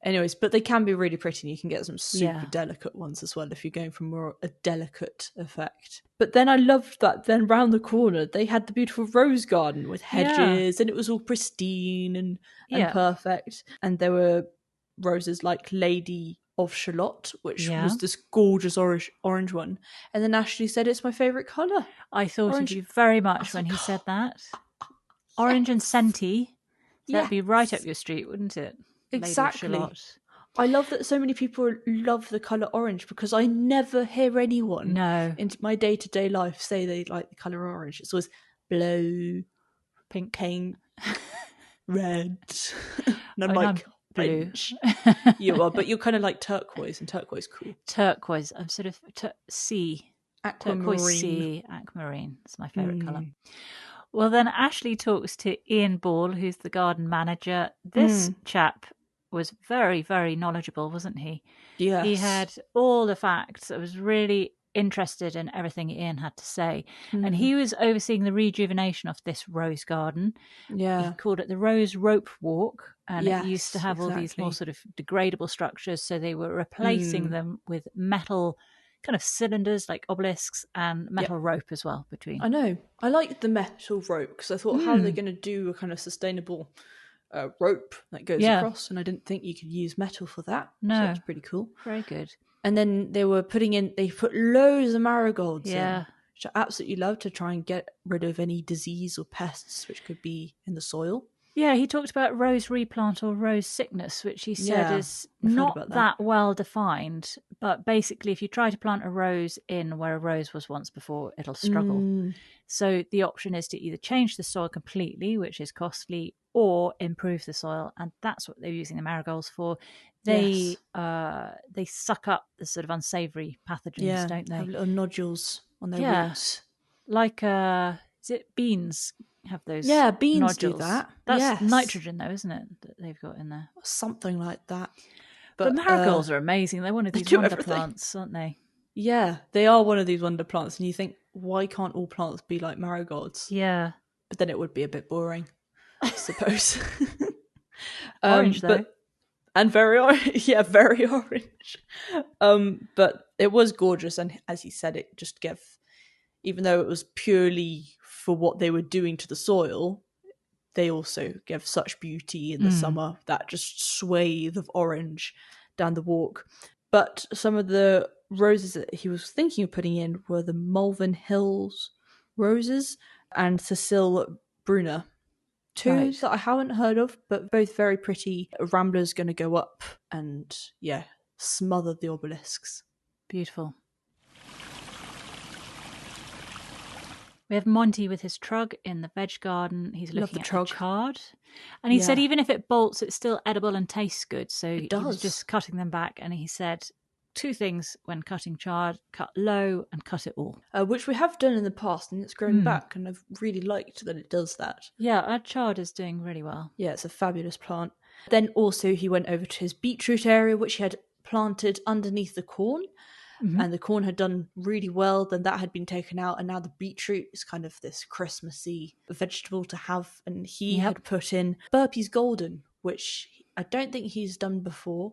Anyways, but they can be really pretty, and you can get some super delicate ones as well if you're going for more a delicate effect. But then I loved that then round the corner they had the beautiful rose garden with hedges and it was all pristine and perfect. And there were roses like Lady of Shalott, which was this gorgeous orange one. And then Ashley said it's my favourite colour. I thought of you very much when he said that. Orange and scenty. That'd be right up your street, wouldn't it? Exactly. I love that so many people love the colour orange because I never hear anyone in my day-to-day life say they like the colour orange. It's always blue, pink, red. And I'm like, blue. You are, but you're kind of like turquoise, and turquoise cool. Turquoise. I'm sort of sea. Turquoise sea, aquamarine. It's my favourite colour. Well, then Ashley talks to Ian Ball, who's the garden manager. This chap was very, very knowledgeable, wasn't he? Yes. He had all the facts. I was really interested in everything Ian had to say. And he was overseeing the rejuvenation of this rose garden. Yeah. He called it the Rose Rope Walk. And it used to have all these more sort of degradable structures. So they were replacing them with metal kind of cylinders like obelisks and metal rope as well between. I know. I like the metal rope because I thought, how are they going to do a kind of sustainable rope that goes across? And I didn't think you could use metal for that. No. So that's pretty cool. Very good. And then they put loads of marigolds in, which I absolutely love to try and get rid of any disease or pests which could be in the soil. Yeah, he talked about rose replant or rose sickness, which he said is not that well defined. But basically, if you try to plant a rose in where a rose was once before, it'll struggle. So the option is to either change the soil completely, which is costly, or improve the soil. And that's what they're using the marigolds for. They suck up the sort of unsavoury pathogens, don't they? Have little nodules on their roots. Like, is it beans? Have those beans nodules. Do that. That's nitrogen though, isn't it, that they've got in there? Something like that. But marigolds are amazing. They're one of these wonder plants, aren't they? Yeah, they are one of these wonder plants, and you think, why can't all plants be like marigolds? Yeah. But then it would be a bit boring, I suppose. Orange though. And very orange. Yeah, very orange. But it was gorgeous, and as he said, it just gave, even though it was purely for what they were doing to the soil, they also give such beauty in the summer, that just swathe of orange down the walk. But some of the roses that he was thinking of putting in were the Malvern Hills roses and Cecile Brunner. Two that I haven't heard of, but both very pretty. Rambler's going to go up and, smother the obelisks. Beautiful. We have Monty with his trug in the veg garden. He's looking at the chard. And he said even if it bolts, it's still edible and tastes good. So he was just cutting them back. And he said 2 things when cutting chard: cut low and cut it all. Which we have done in the past, and it's grown back, and I've really liked that it does that. Yeah, our chard is doing really well. Yeah, it's a fabulous plant. Then also he went over to his beetroot area, which he had planted underneath the corn. And the corn had done really well. Then that had been taken out, and now the beetroot is kind of this Christmassy vegetable to have. And he had put in Burpee's Golden, which I don't think he's done before,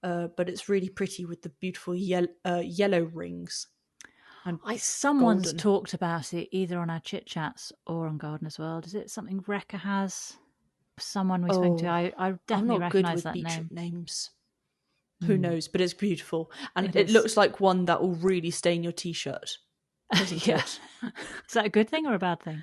but it's really pretty with the beautiful yellow rings. And someone's talked about it either on our chit chats or on Gardener's World. Is it something Rekka has? Someone we spoke to. I definitely recognise that name. Names. Who knows? But it's beautiful, and it looks like one that will really stain your t-shirt. Doesn't it? Is that a good thing or a bad thing?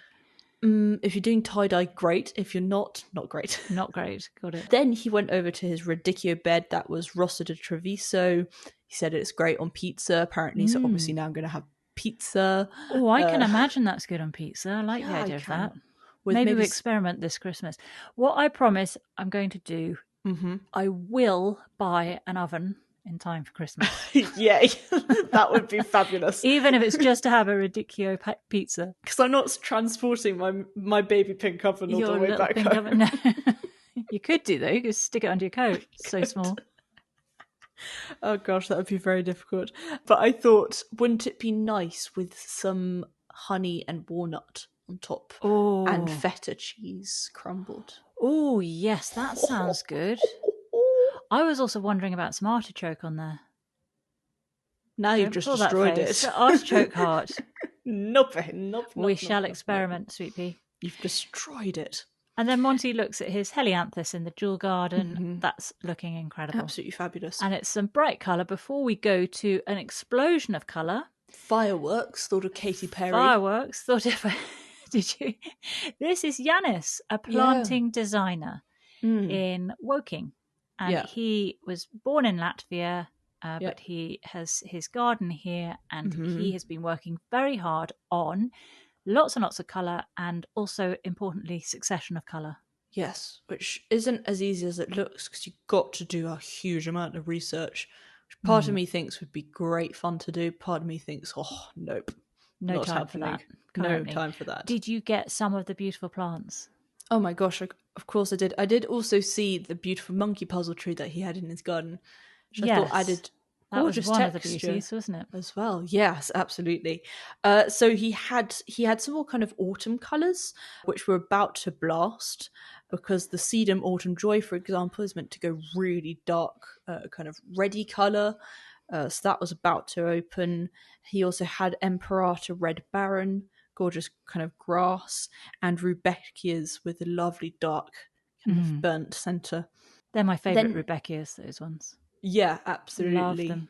If you're doing tie-dye, great. If you're not great. Not great. Got it. Then he went over to his radicchio bed that was Rosso di Treviso. He said it's great on pizza, apparently. So obviously now I'm going to have pizza. Oh, I can imagine that's good on pizza. I like the idea of that. Maybe we experiment this Christmas. What I promise I'm going to do, I will buy an oven in time for Christmas. Yay, that would be fabulous. Even if it's just to have a radicchio pizza. Because I'm not transporting my baby pink oven all the way back home. Oven. No. You could do though. You could stick it under your coat. It's so small. Oh gosh, that would be very difficult. But I thought, wouldn't it be nice with some honey and walnut on top? Oh. And feta cheese crumbled. Oh, yes, that sounds good. I was also wondering about some artichoke on there. Now you've just destroyed it. Artichoke heart. Nope. We shall experiment, Sweet Pea. You've destroyed it. And then Monty looks at his helianthus in the jewel garden. That's looking incredible. Absolutely fabulous. And it's some bright colour before we go to an explosion of colour. Fireworks, thought of Katy Perry. Fireworks, thought of... Did you? This is Jānis, a planting designer in Woking. And he was born in Latvia, but he has his garden here, and he has been working very hard on lots and lots of colour, and also, importantly, succession of colour. Yes, which isn't as easy as it looks, because you've got to do a huge amount of research, which part of me thinks would be great fun to do. Part of me thinks, nope. No time for that. No time for that. Did you get some of the beautiful plants? Oh my gosh, of course I did. I did also see the beautiful monkey puzzle tree that he had in his garden, which I thought added gorgeous that was one texture of the beauties, wasn't it? As well. Yes, absolutely. So he had some more kind of autumn colours, which were about to blast, because the sedum autumn joy, for example, is meant to go really dark, kind of reddy colour. So that was about to open. He also had Emperata Red Baron, gorgeous kind of grass, and Rudbeckias with a lovely dark kind of burnt centre. They're my favourite Rudbeckias, those ones. Yeah, absolutely. Love them.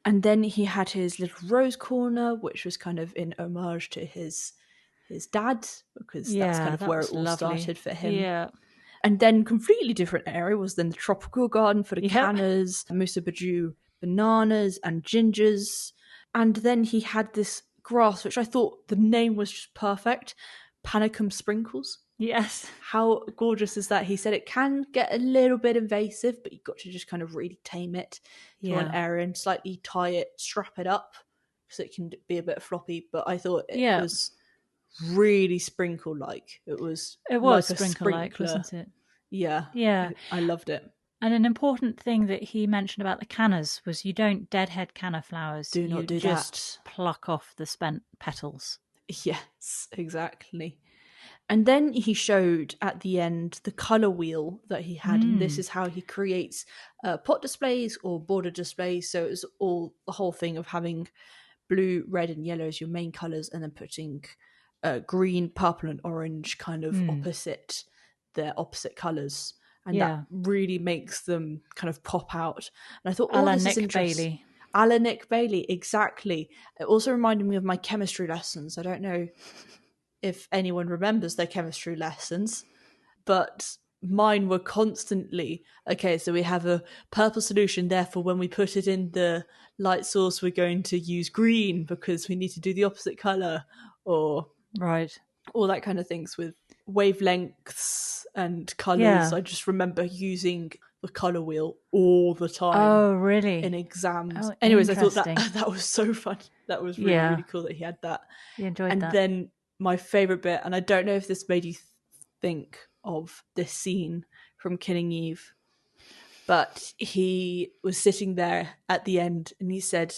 And then he had his little rose corner, which was kind of in homage to his dad, because that's kind of where it all started for him. Yeah. And then completely different area was then the tropical garden for the cannas, Musa Baju bananas and gingers. And then he had this grass, which I thought the name was just perfect, Panicum Sprinkles. Yes. How gorgeous is that? He said it can get a little bit invasive, but you've got to just kind of really tame it to one area and slightly tie it, strap it up, so it can be a bit floppy. But I thought it was really sprinkle-like. It was like sprinkle-like, wasn't it? Yeah. Yeah. I loved it. And an important thing that he mentioned about the cannas was you don't deadhead canna flowers. Do not do just pluck off the spent petals. Yes, exactly. And then he showed at the end the colour wheel that he had, and this is how he creates pot displays or border displays. So it's all the whole thing of having blue, red, and yellow as your main colours, and then putting green, purple, and orange kind of opposite their opposite colours. And that really makes them kind of pop out. And I thought, oh, this is interesting. Alla Nick Bailey, exactly. It also reminded me of my chemistry lessons. I don't know if anyone remembers their chemistry lessons, but mine were constantly, okay, so we have a purple solution, therefore when we put it in the light source we're going to use green because we need to do the opposite colour, or all that kind of things with wavelengths and colours. I just remember using the colour wheel all the time. Oh, really? In exams. Anyways, I thought that was so fun. That was really, really cool that he had that. You enjoyed that. And then my favourite bit, and I don't know if this made you think of this scene from Killing Eve, but he was sitting there at the end and he said,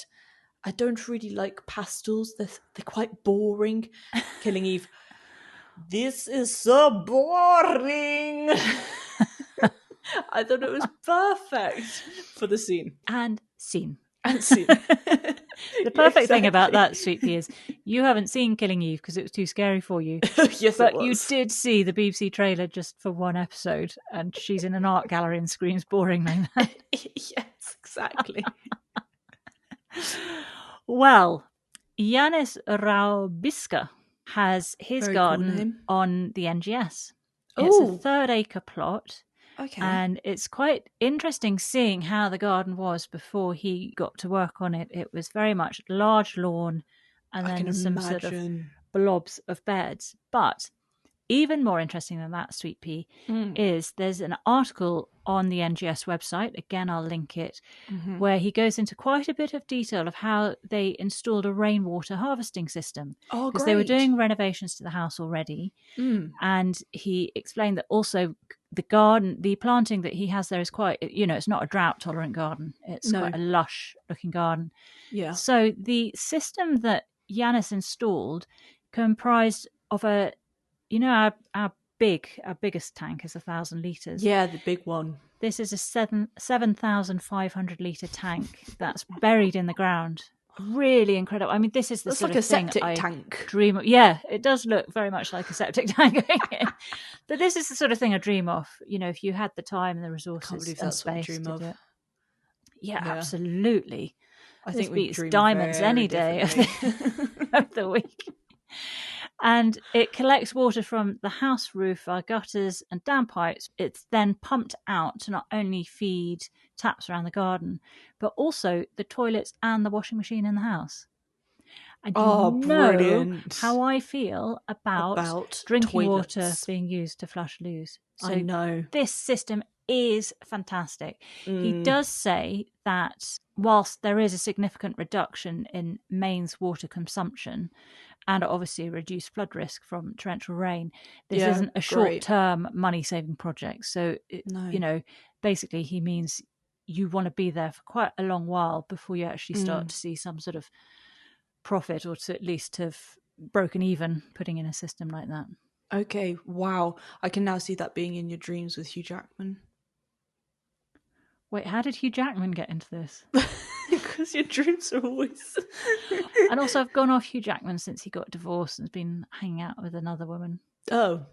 I don't really like pastels. They're quite boring. Killing Eve, this is so boring. I thought it was perfect for the scene. And scene. The perfect thing about that, Sweet Pea, is you haven't seen Killing Eve because it was too scary for you. Yes, but you did see the BBC trailer just for one episode, and she's in an art gallery and screams boring like that. Yes, exactly. Well, Jānis Raubiška has his garden on the NGS. It's a 3rd acre plot. Okay. And it's quite interesting seeing how the garden was before he got to work on it. It was very much large lawn and then some sort of blobs of beds. But even more interesting than that, Sweet Pea, is there's an article on the NGS website, again I'll link it, where he goes into quite a bit of detail of how they installed a rainwater harvesting system. Because they were doing renovations to the house already. And he explained that also the planting that he has there is quite, it's not a drought tolerant garden. It's quite a lush looking garden. Yeah. So the system that Jānis installed comprised of our biggest tank is 1,000 litres. Yeah, the big one. This is a 7,500 litre tank that's buried in the ground. Really incredible. I mean, this is the sort of thing I dream of. Yeah, it does look very much like a septic tank. But this is the sort of thing I dream of. If you had the time and the resources and space to do it. Yeah, absolutely. I think we beats diamonds any day of the week. And it collects water from the house roof, our gutters and downpipes. It's then pumped out to not only feed taps around the garden, but also the toilets and the washing machine in the house. And brilliant. How I feel about drinking toilets. Water being used to flush loos. So I know. This system is fantastic. He does say that whilst there is a significant reduction in mains water consumption, and obviously reduced flood risk from torrential rain, this isn't a short-term money-saving project. So, basically he means you want to be there for quite a long while before you actually start to see some sort of profit, or to at least have broken even putting in a system like that. Okay, wow. I can now see that being in your dreams with Hugh Jackman. Wait, how did Hugh Jackman get into this? Because your dreams are always... And also I've gone off Hugh Jackman since he got divorced and has been hanging out with another woman. Oh,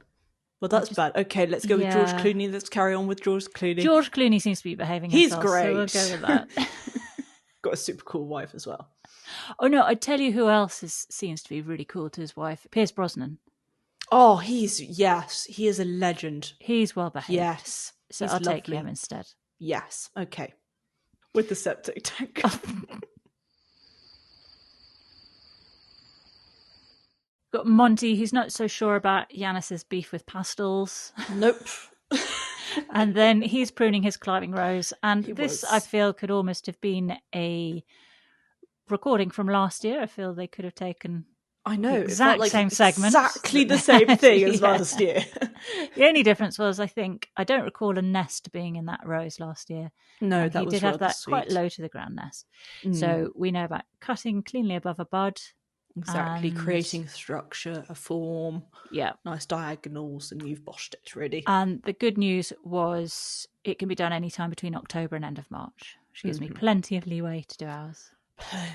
well that's bad. Okay, let's go with George Clooney. Let's carry on with George Clooney. George Clooney seems to be behaving himself. He's great. So we'll go with that. Got a super cool wife as well. Oh no, I'd tell you who else seems to be really cool to his wife. Pierce Brosnan. Oh, he is a legend. He's well behaved. Yes. So I'll take him instead. Yes, okay. With the septic tank. Got Monty, who's not so sure about Jānis's beef with pastels. Nope. And then he's pruning his climbing rose. And this, I feel, could almost have been a recording from last year. I feel they could have taken... I know. The exact same segment. Exactly the same thing as last year. The only difference was, I think, I don't recall a nest being in that rose last year. No, that was he did have that sweet. Quite low to the ground nest. So we know about cutting cleanly above a bud, Exactly, creating structure, a form, yeah, nice diagonals, and you've boshed it, really. And the good news was it can be done any time between October and end of March, which gives me plenty of leeway to do ours. Plenty.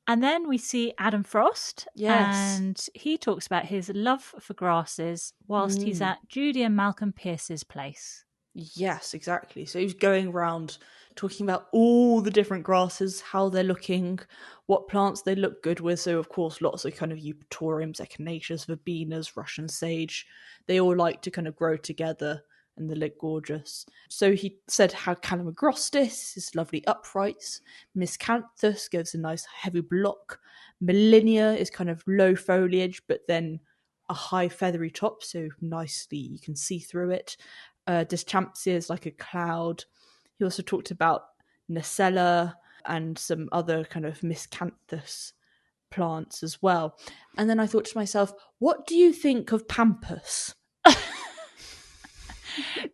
And then we see Adam Frost, and he talks about his love for grasses whilst he's at Judy and Malcolm Pearce's place. Yes, exactly. So he's going around talking about all the different grasses, how they're looking, what plants they look good with. So, of course, lots of kind of eupatoriums, echinaceas, verbenas, Russian sage. They all like to kind of grow together and they look gorgeous. So he said how Calamagrostis is lovely uprights. Miscanthus gives a nice heavy block. Melinia is kind of low foliage, but then a high feathery top, so nicely you can see through it. Dischampsia is like a cloud. He also talked about Nacella and some other kind of miscanthus plants as well. And then I thought to myself, what do you think of pampas?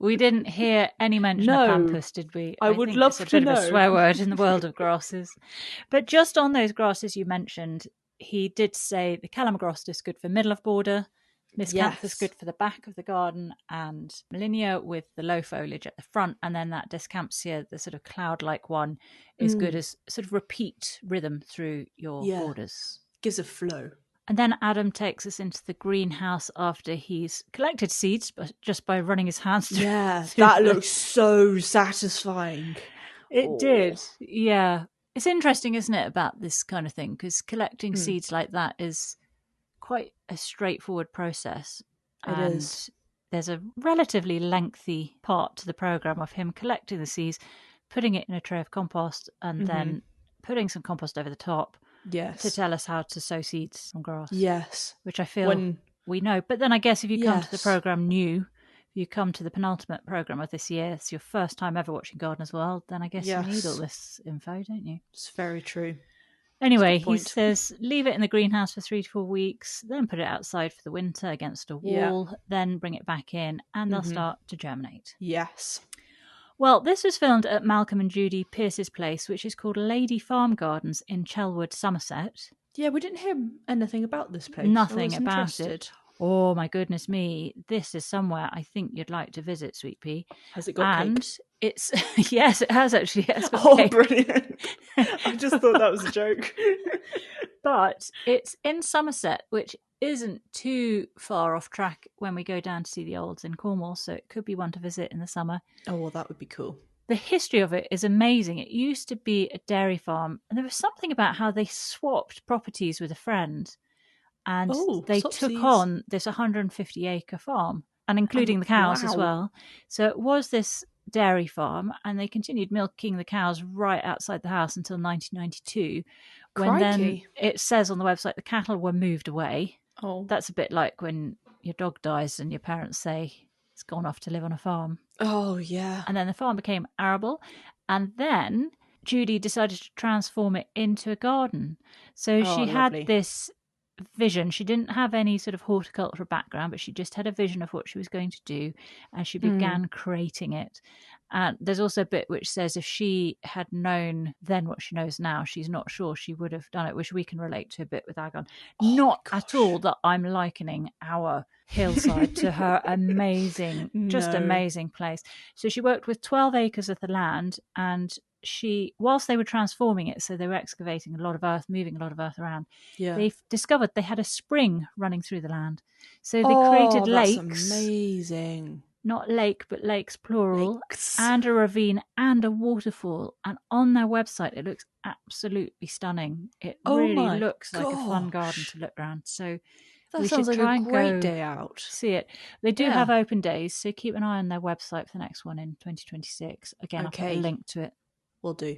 We didn't hear any mention of pampas, did we? I would love to know. It's a bit of a swear word in the world of grasses. But just on those grasses you mentioned, he did say the Calamagrostis good for middle of border, Miscanthus good for the back of the garden, and Melinia with the low foliage at the front, and then that Discampsia, the sort of cloud-like one, is good as sort of repeat rhythm through your borders. Gives a flow. And then Adam takes us into the greenhouse after he's collected seeds, but just by running his hands through. Yeah, that looks so satisfying. It did, yeah. It's interesting, isn't it, about this kind of thing, because collecting seeds like that is quite a straightforward process. It is. There's a relatively lengthy part to the programme of him collecting the seeds, putting it in a tray of compost, and then putting some compost over the top. Yes. To tell us how to sow seeds on grass. Yes. Which I feel we know. But then I guess if you come to the programme new, if you come to the penultimate programme of this year, it's your first time ever watching Gardener's World, then I guess you need all this info, don't you? It's very true. Anyway, he says leave it in the greenhouse for 3 to 4 weeks, then put it outside for the winter against a wall, then bring it back in, and they'll start to germinate. Yes. Well, this was filmed at Malcolm and Judy Pearce's place, which is called Lady Farm Gardens in Chelwood, Somerset. Yeah, we didn't hear anything about this place. Nothing about it. Oh, my goodness me. This is somewhere I think you'd like to visit, Sweet Pea. Has it got cake? It's yes, it has actually. Yes, cake. Brilliant. I just thought that was a joke. But it's in Somerset, which isn't too far off track when we go down to see the olds in Cornwall, so it could be one to visit in the summer. Oh, well, that would be cool. The history of it is amazing. It used to be a dairy farm, and there was something about how they swapped properties with a friend, and they took on this 150-acre farm, and including the cows as well. So it was this dairy farm, and they continued milking the cows right outside the house until 1992, when then it says on the website the cattle were moved away. Oh, that's a bit like when your dog dies and your parents say it's gone off to live on a farm. Oh, yeah. And then the farm became arable, and then Judy decided to transform it into a garden. So she had this vision. She didn't have any sort of horticultural background, but she just had a vision of what she was going to do, and she began creating it. And there's also a bit which says if she had known then what she knows now, she's not sure she would have done it, which we can relate to a bit with our garden. Not at all that I'm likening our hillside to her amazing, amazing place. So she worked with 12 acres of the land, and whilst they were transforming it, so they were excavating a lot of earth, moving a lot of earth around, they discovered they had a spring running through the land. So they created lakes. That's amazing. Not lake, but lakes plural, and a ravine and a waterfall. And on their website, it looks absolutely stunning. It really looks like a fun garden to look around. So that sounds like a great day out. See it. They do have open days, so keep an eye on their website for the next one in 2026. Again, I'll put a link to it. Will do.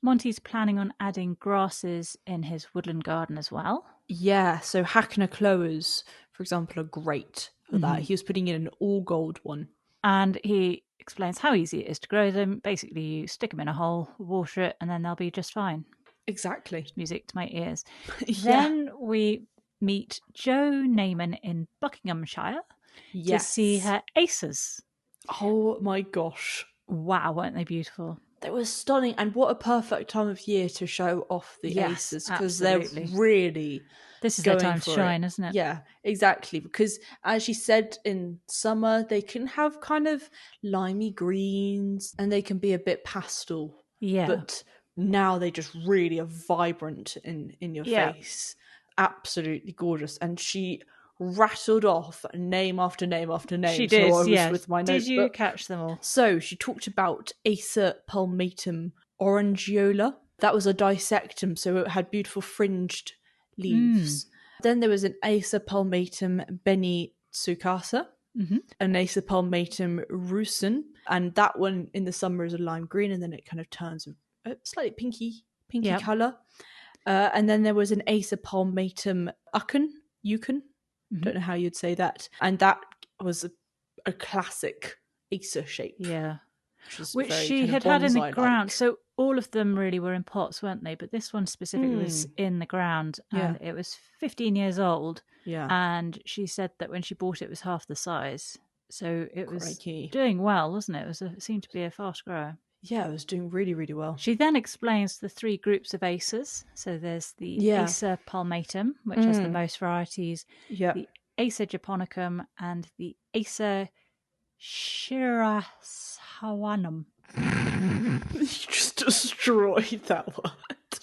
Monty's planning on adding grasses in his woodland garden as well. Yeah, so Hackner clovers, for example, are great for that. He was putting in an all-gold one. And he explains how easy it is to grow them. Basically, you stick them in a hole, water it, and then they'll be just fine. Exactly. It's music to my ears. Then we meet Jo Naiman in Buckinghamshire to see her acers. Oh my gosh. Wow, weren't they beautiful? They were stunning, and what a perfect time of year to show off the acers, because they're really this is their time to shine, isn't it? Yeah, exactly. Because as she said, in summer they can have kind of limey greens and they can be a bit pastel. Yeah, but now they just really are vibrant in your face. Absolutely gorgeous. And she rattled off name after name after name. She did, so I was with my notebook. Did you catch them all? So she talked about Acer palmatum orangeola. That was a dissectum, so it had beautiful fringed leaves. Then there was an Acer palmatum beni sucasa, an Acer palmatum rusen, and that one in the summer is a lime green, and then it kind of turns a slightly pinky colour. And then there was an Acer palmatum yukon. Don't know how you'd say that. And that was a classic Acer shape. Yeah. Which she had in the ground. So all of them really were in pots, weren't they? But this one specifically was in the ground. And it was 15 years old. Yeah. And she said that when she bought it, it was half the size. So it was doing well, wasn't it? It seemed to be a fast grower. Yeah, it was doing really, really well. She then explains the three groups of acers. So there's the Acer palmatum, which has the most varieties, the Acer japonicum, and the Acer shiraswanum. You just destroyed that word.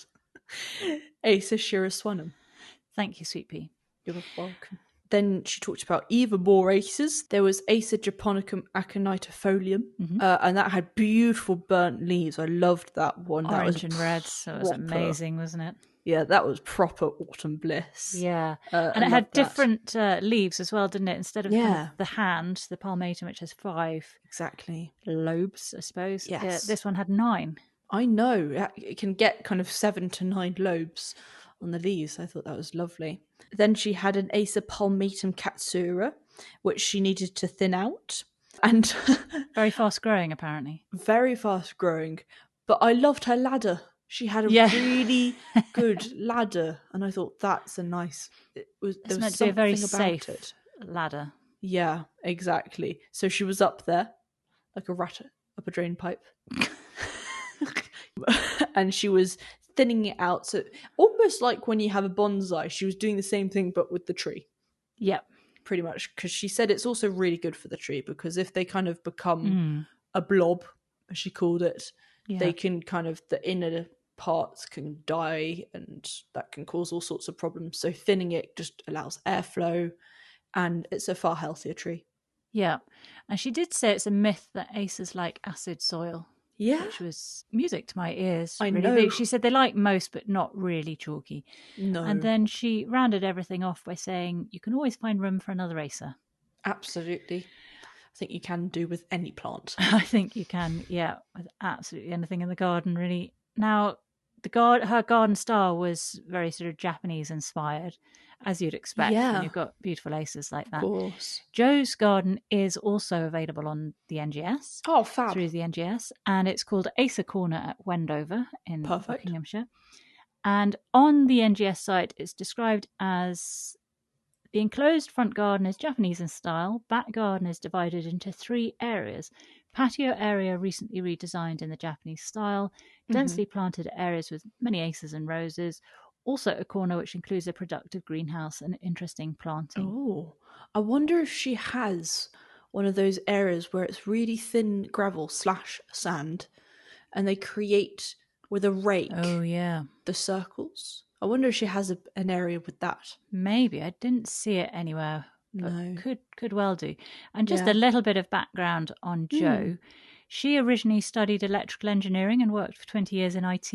Acer shiraswanum. Thank you, Sweet Pea. You're welcome. Then she talked about even more acers. There was Acer japonicum aconitifolium, and that had beautiful burnt leaves. I loved that one. Orange that was and red, so it was amazing, wasn't it? Yeah, that was proper autumn bliss. Yeah, and it had different leaves as well, didn't it? Instead of the hand, the palmatum, which has 5 lobes, I suppose. Yes. This one had 9. I know. It can get kind of 7 to 9 lobes on the leaves. I thought that was lovely. Then she had an Acer palmatum katsura, which she needed to thin out. And very fast growing, apparently. Very fast growing. But I loved her ladder. She had a really good ladder. And I thought, that's a nice... It's meant to be a very safe ladder. Yeah, exactly. So she was up there, like a rat up a drain pipe. And she was thinning it out, so almost like when you have a bonsai, she was doing the same thing but with the tree. Yep, pretty much, because she said it's also really good for the tree, because if they kind of become a blob, as she called it, they can kind of, the inner parts can die, and that can cause all sorts of problems. So thinning it just allows airflow, and it's a far healthier tree. Yeah, and she did say it's a myth that acers like acid soil. Yeah. Which was music to my ears. I know. She said they like most, but not really chalky. No. And then she rounded everything off by saying, you can always find room for another acer. Absolutely. I think you can do with any plant. I think you can, with absolutely anything in the garden, really. Now, her garden style was very sort of Japanese inspired, as you'd expect when you've got beautiful acers like that. Of course. Jo's garden is also available on the NGS. Oh, fab. Through the NGS. And it's called Acer Corner at Wendover in Buckinghamshire. And on the NGS site, it's described as the enclosed front garden is Japanese in style. Back garden is divided into 3 areas. Patio area recently redesigned in the Japanese style. Densely planted areas with many acers and roses. Also a corner which includes a productive greenhouse and interesting planting. Oh, I wonder if she has one of those areas where it's really thin gravel / sand, and they create with a rake the circles. I wonder if she has an area with that. Maybe. I didn't see it anywhere, but could well do. And just a little bit of background on Jo. She originally studied electrical engineering and worked for 20 years in IT.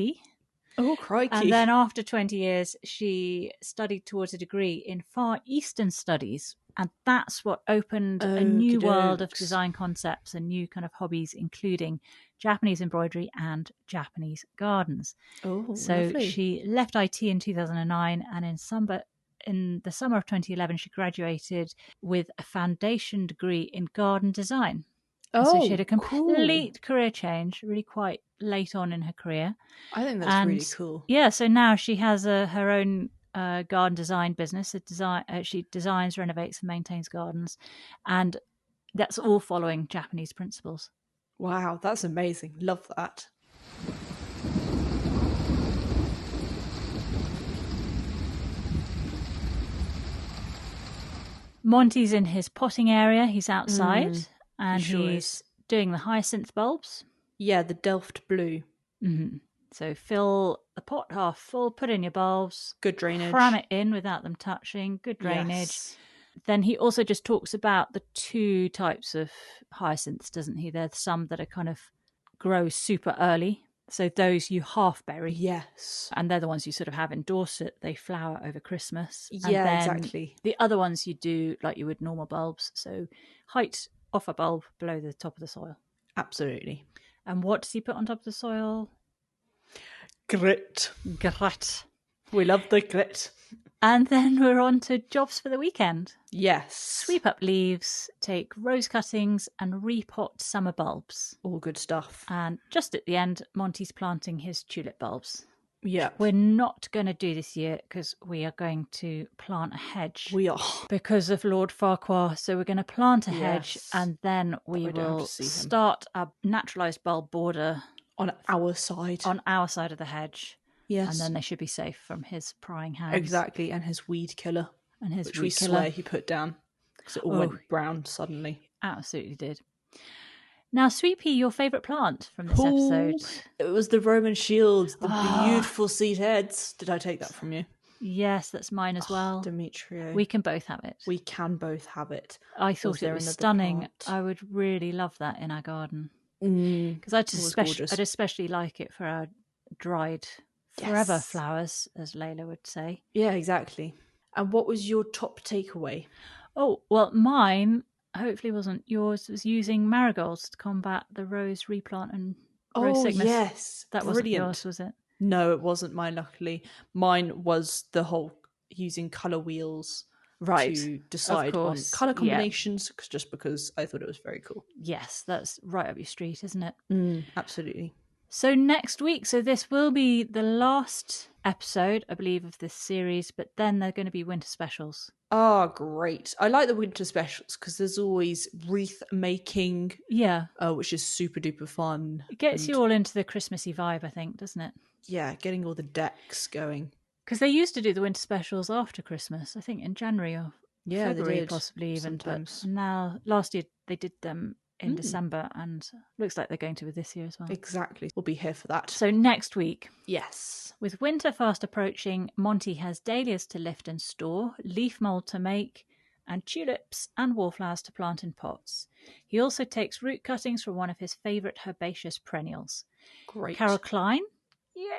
Oh, crikey. And then after 20 years, she studied towards a degree in Far Eastern Studies. And that's what opened a new world of design concepts and new kind of hobbies, including Japanese embroidery and Japanese gardens. Oh, so lovely. She left IT in 2009, and in the summer of 2011, she graduated with a foundation degree in garden design. So she had a complete career change, really quite late on in her career. I think that's really cool. Yeah, so now she has her own garden design business. She designs, renovates, and maintains gardens, and that's all following Japanese principles. Wow, that's amazing. Love that. Monty's in his potting area. He's outside and he sure he's is. doing the hyacinth bulbs. Yeah, the Delft blue. Mm-hmm. So fill the pot half full, put in your bulbs. Good drainage. Cram it in without them touching. Good drainage. Yes. Then he also just talks about the two types of hyacinths, doesn't he? There's some that are kind of grow super early. So those you half bury. Yes. And they're the ones you sort of have in Dorset. They flower over Christmas. Yeah, and then exactly. The other ones you do like you would normal bulbs. So height off a bulb below the top of the soil. Absolutely. And what does he put on top of the soil? Grit. Grit. We love the grit. And then we're on to jobs for the weekend. Yes. Sweep up leaves, take rose cuttings and repot summer bulbs. All good stuff. And just at the end, Monty's planting his tulip bulbs. Yeah. We're not going to do this year because we are going to plant a hedge. We are. Because of Lord Farquhar. So we're going to plant a hedge and then we will start a naturalised bulb border. On our side. On our side of the hedge. Yes. And then they should be safe from his prying hands. Exactly. And his weed killer. Which we swear he put down. Because it all went brown suddenly. Absolutely did. Now, Sweet Pea, your favourite plant from this episode? It was the Roman shields, the beautiful seed heads. Did I take that from you? Yes, that's mine as well. Demetrio. We can both have it. We can both have it. I thought it was stunning. Plant? I would really love that in our garden. Because I'd especially like it for our dried forever flowers, as Layla would say. Yeah, exactly. And what was your top takeaway? Oh, well, mine hopefully wasn't yours. Was using marigolds to combat the rose replant and rose sickness. Yes, that wasn't yours, was it? No, it wasn't mine. Luckily, mine was the whole using colour wheels. Right. To decide on colour combinations, just because I thought it was very cool. Yes, that's right up your street, isn't it? Absolutely. So next week, this will be the last episode, I believe, of this series, but then they're going to be winter specials. Oh, great. I like the winter specials because there's always wreath making. Yeah. Which is super duper fun. It gets you all into the Christmassy vibe, I think, doesn't it? Yeah, getting all the decks going. Because they used to do the winter specials after Christmas, I think in January or February, possibly even. Sometimes. But now, last year they did them in December, and looks like they're going to with this year as well. Exactly. We'll be here for that. So next week. Yes. With winter fast approaching, Monty has dahlias to lift and store, leaf mould to make, and tulips and wallflowers to plant in pots. He also takes root cuttings from one of his favourite herbaceous perennials. Great. Carol Klein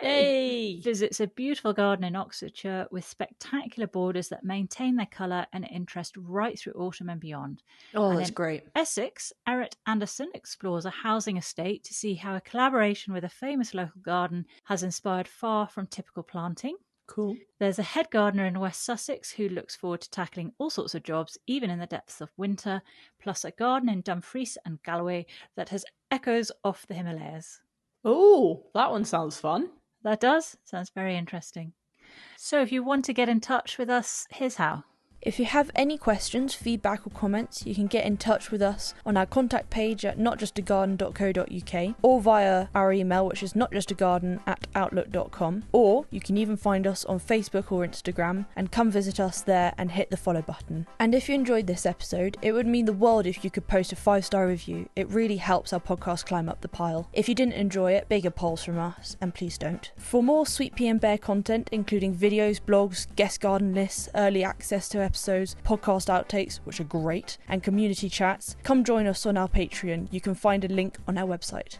Yay! visits a beautiful garden in Oxfordshire with spectacular borders that maintain their colour and interest right through autumn and beyond. Oh, that's great. Essex, Eric Anderson explores a housing estate to see how a collaboration with a famous local garden has inspired far from typical planting. Cool. There's a head gardener in West Sussex who looks forward to tackling all sorts of jobs, even in the depths of winter, plus a garden in Dumfries and Galloway that has echoes off the Himalayas. Oh, that one sounds fun. That does. Sounds very interesting. So if you want to get in touch with us, here's how. If you have any questions, feedback or comments, you can get in touch with us on our contact page at notjustagarden.co.uk or via our email, which is notjustagarden@outlook.com, or you can even find us on Facebook or Instagram and come visit us there and hit the follow button. And if you enjoyed this episode, it would mean the world if you could post a 5-star review. It really helps our podcast climb up the pile. If you didn't enjoy it, bigger polls from us, and please don't. For more Sweet Pea and Bear content, including videos, blogs, guest garden lists, early access to episodes, podcast outtakes, which are great, and community chats, come join us on our Patreon. You can find a link on our website.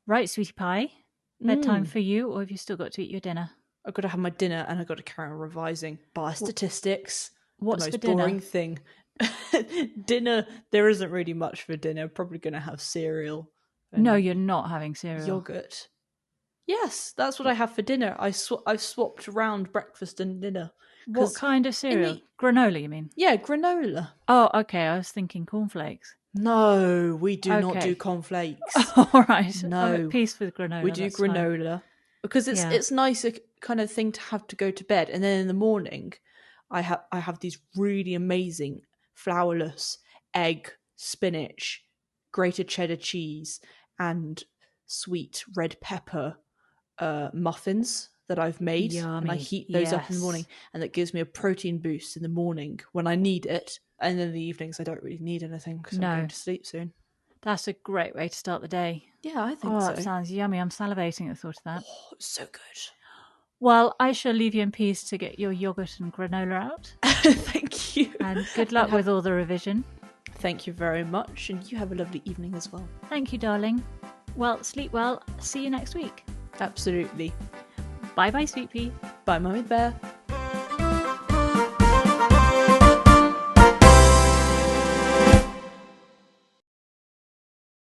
Right, Sweetie Pie, bedtime for you, or have you still got to eat your dinner? I've got to have my dinner and I've got to carry on revising statistics. What's the most for dinner? boring thing. Dinner, there isn't really much for dinner. Probably going to have cereal. No, you're not having cereal. Yogurt. Yes, that's what I have for dinner. I've swapped around breakfast and dinner. What kind of cereal? Granola, you mean? Yeah, granola. Oh, okay. I was thinking cornflakes. No, we do not do cornflakes. All right. No. I'm at peace with granola. We do granola. Because it's nice kind of thing to have to go to bed. And then in the morning, I have these really amazing flourless egg, spinach, grated cheddar cheese, and sweet red pepper muffins that I've made. Yummy. And I heat those up in the morning, and that gives me a protein boost in the morning when I need it. And then in the evenings I don't really need anything because I'm going to sleep soon. That's a great way to start the day. Yeah, I think so. That sounds yummy. I'm salivating at the thought of that. Oh, it's so good. Well, I shall leave you in peace to get your yogurt and granola out. Thank you. And good luck with all the revision. Thank you very much. And you have a lovely evening as well. Thank you, darling. Well, sleep well. See you next week. Absolutely. Bye-bye, Sweet Pea. Bye, Mummy Bear.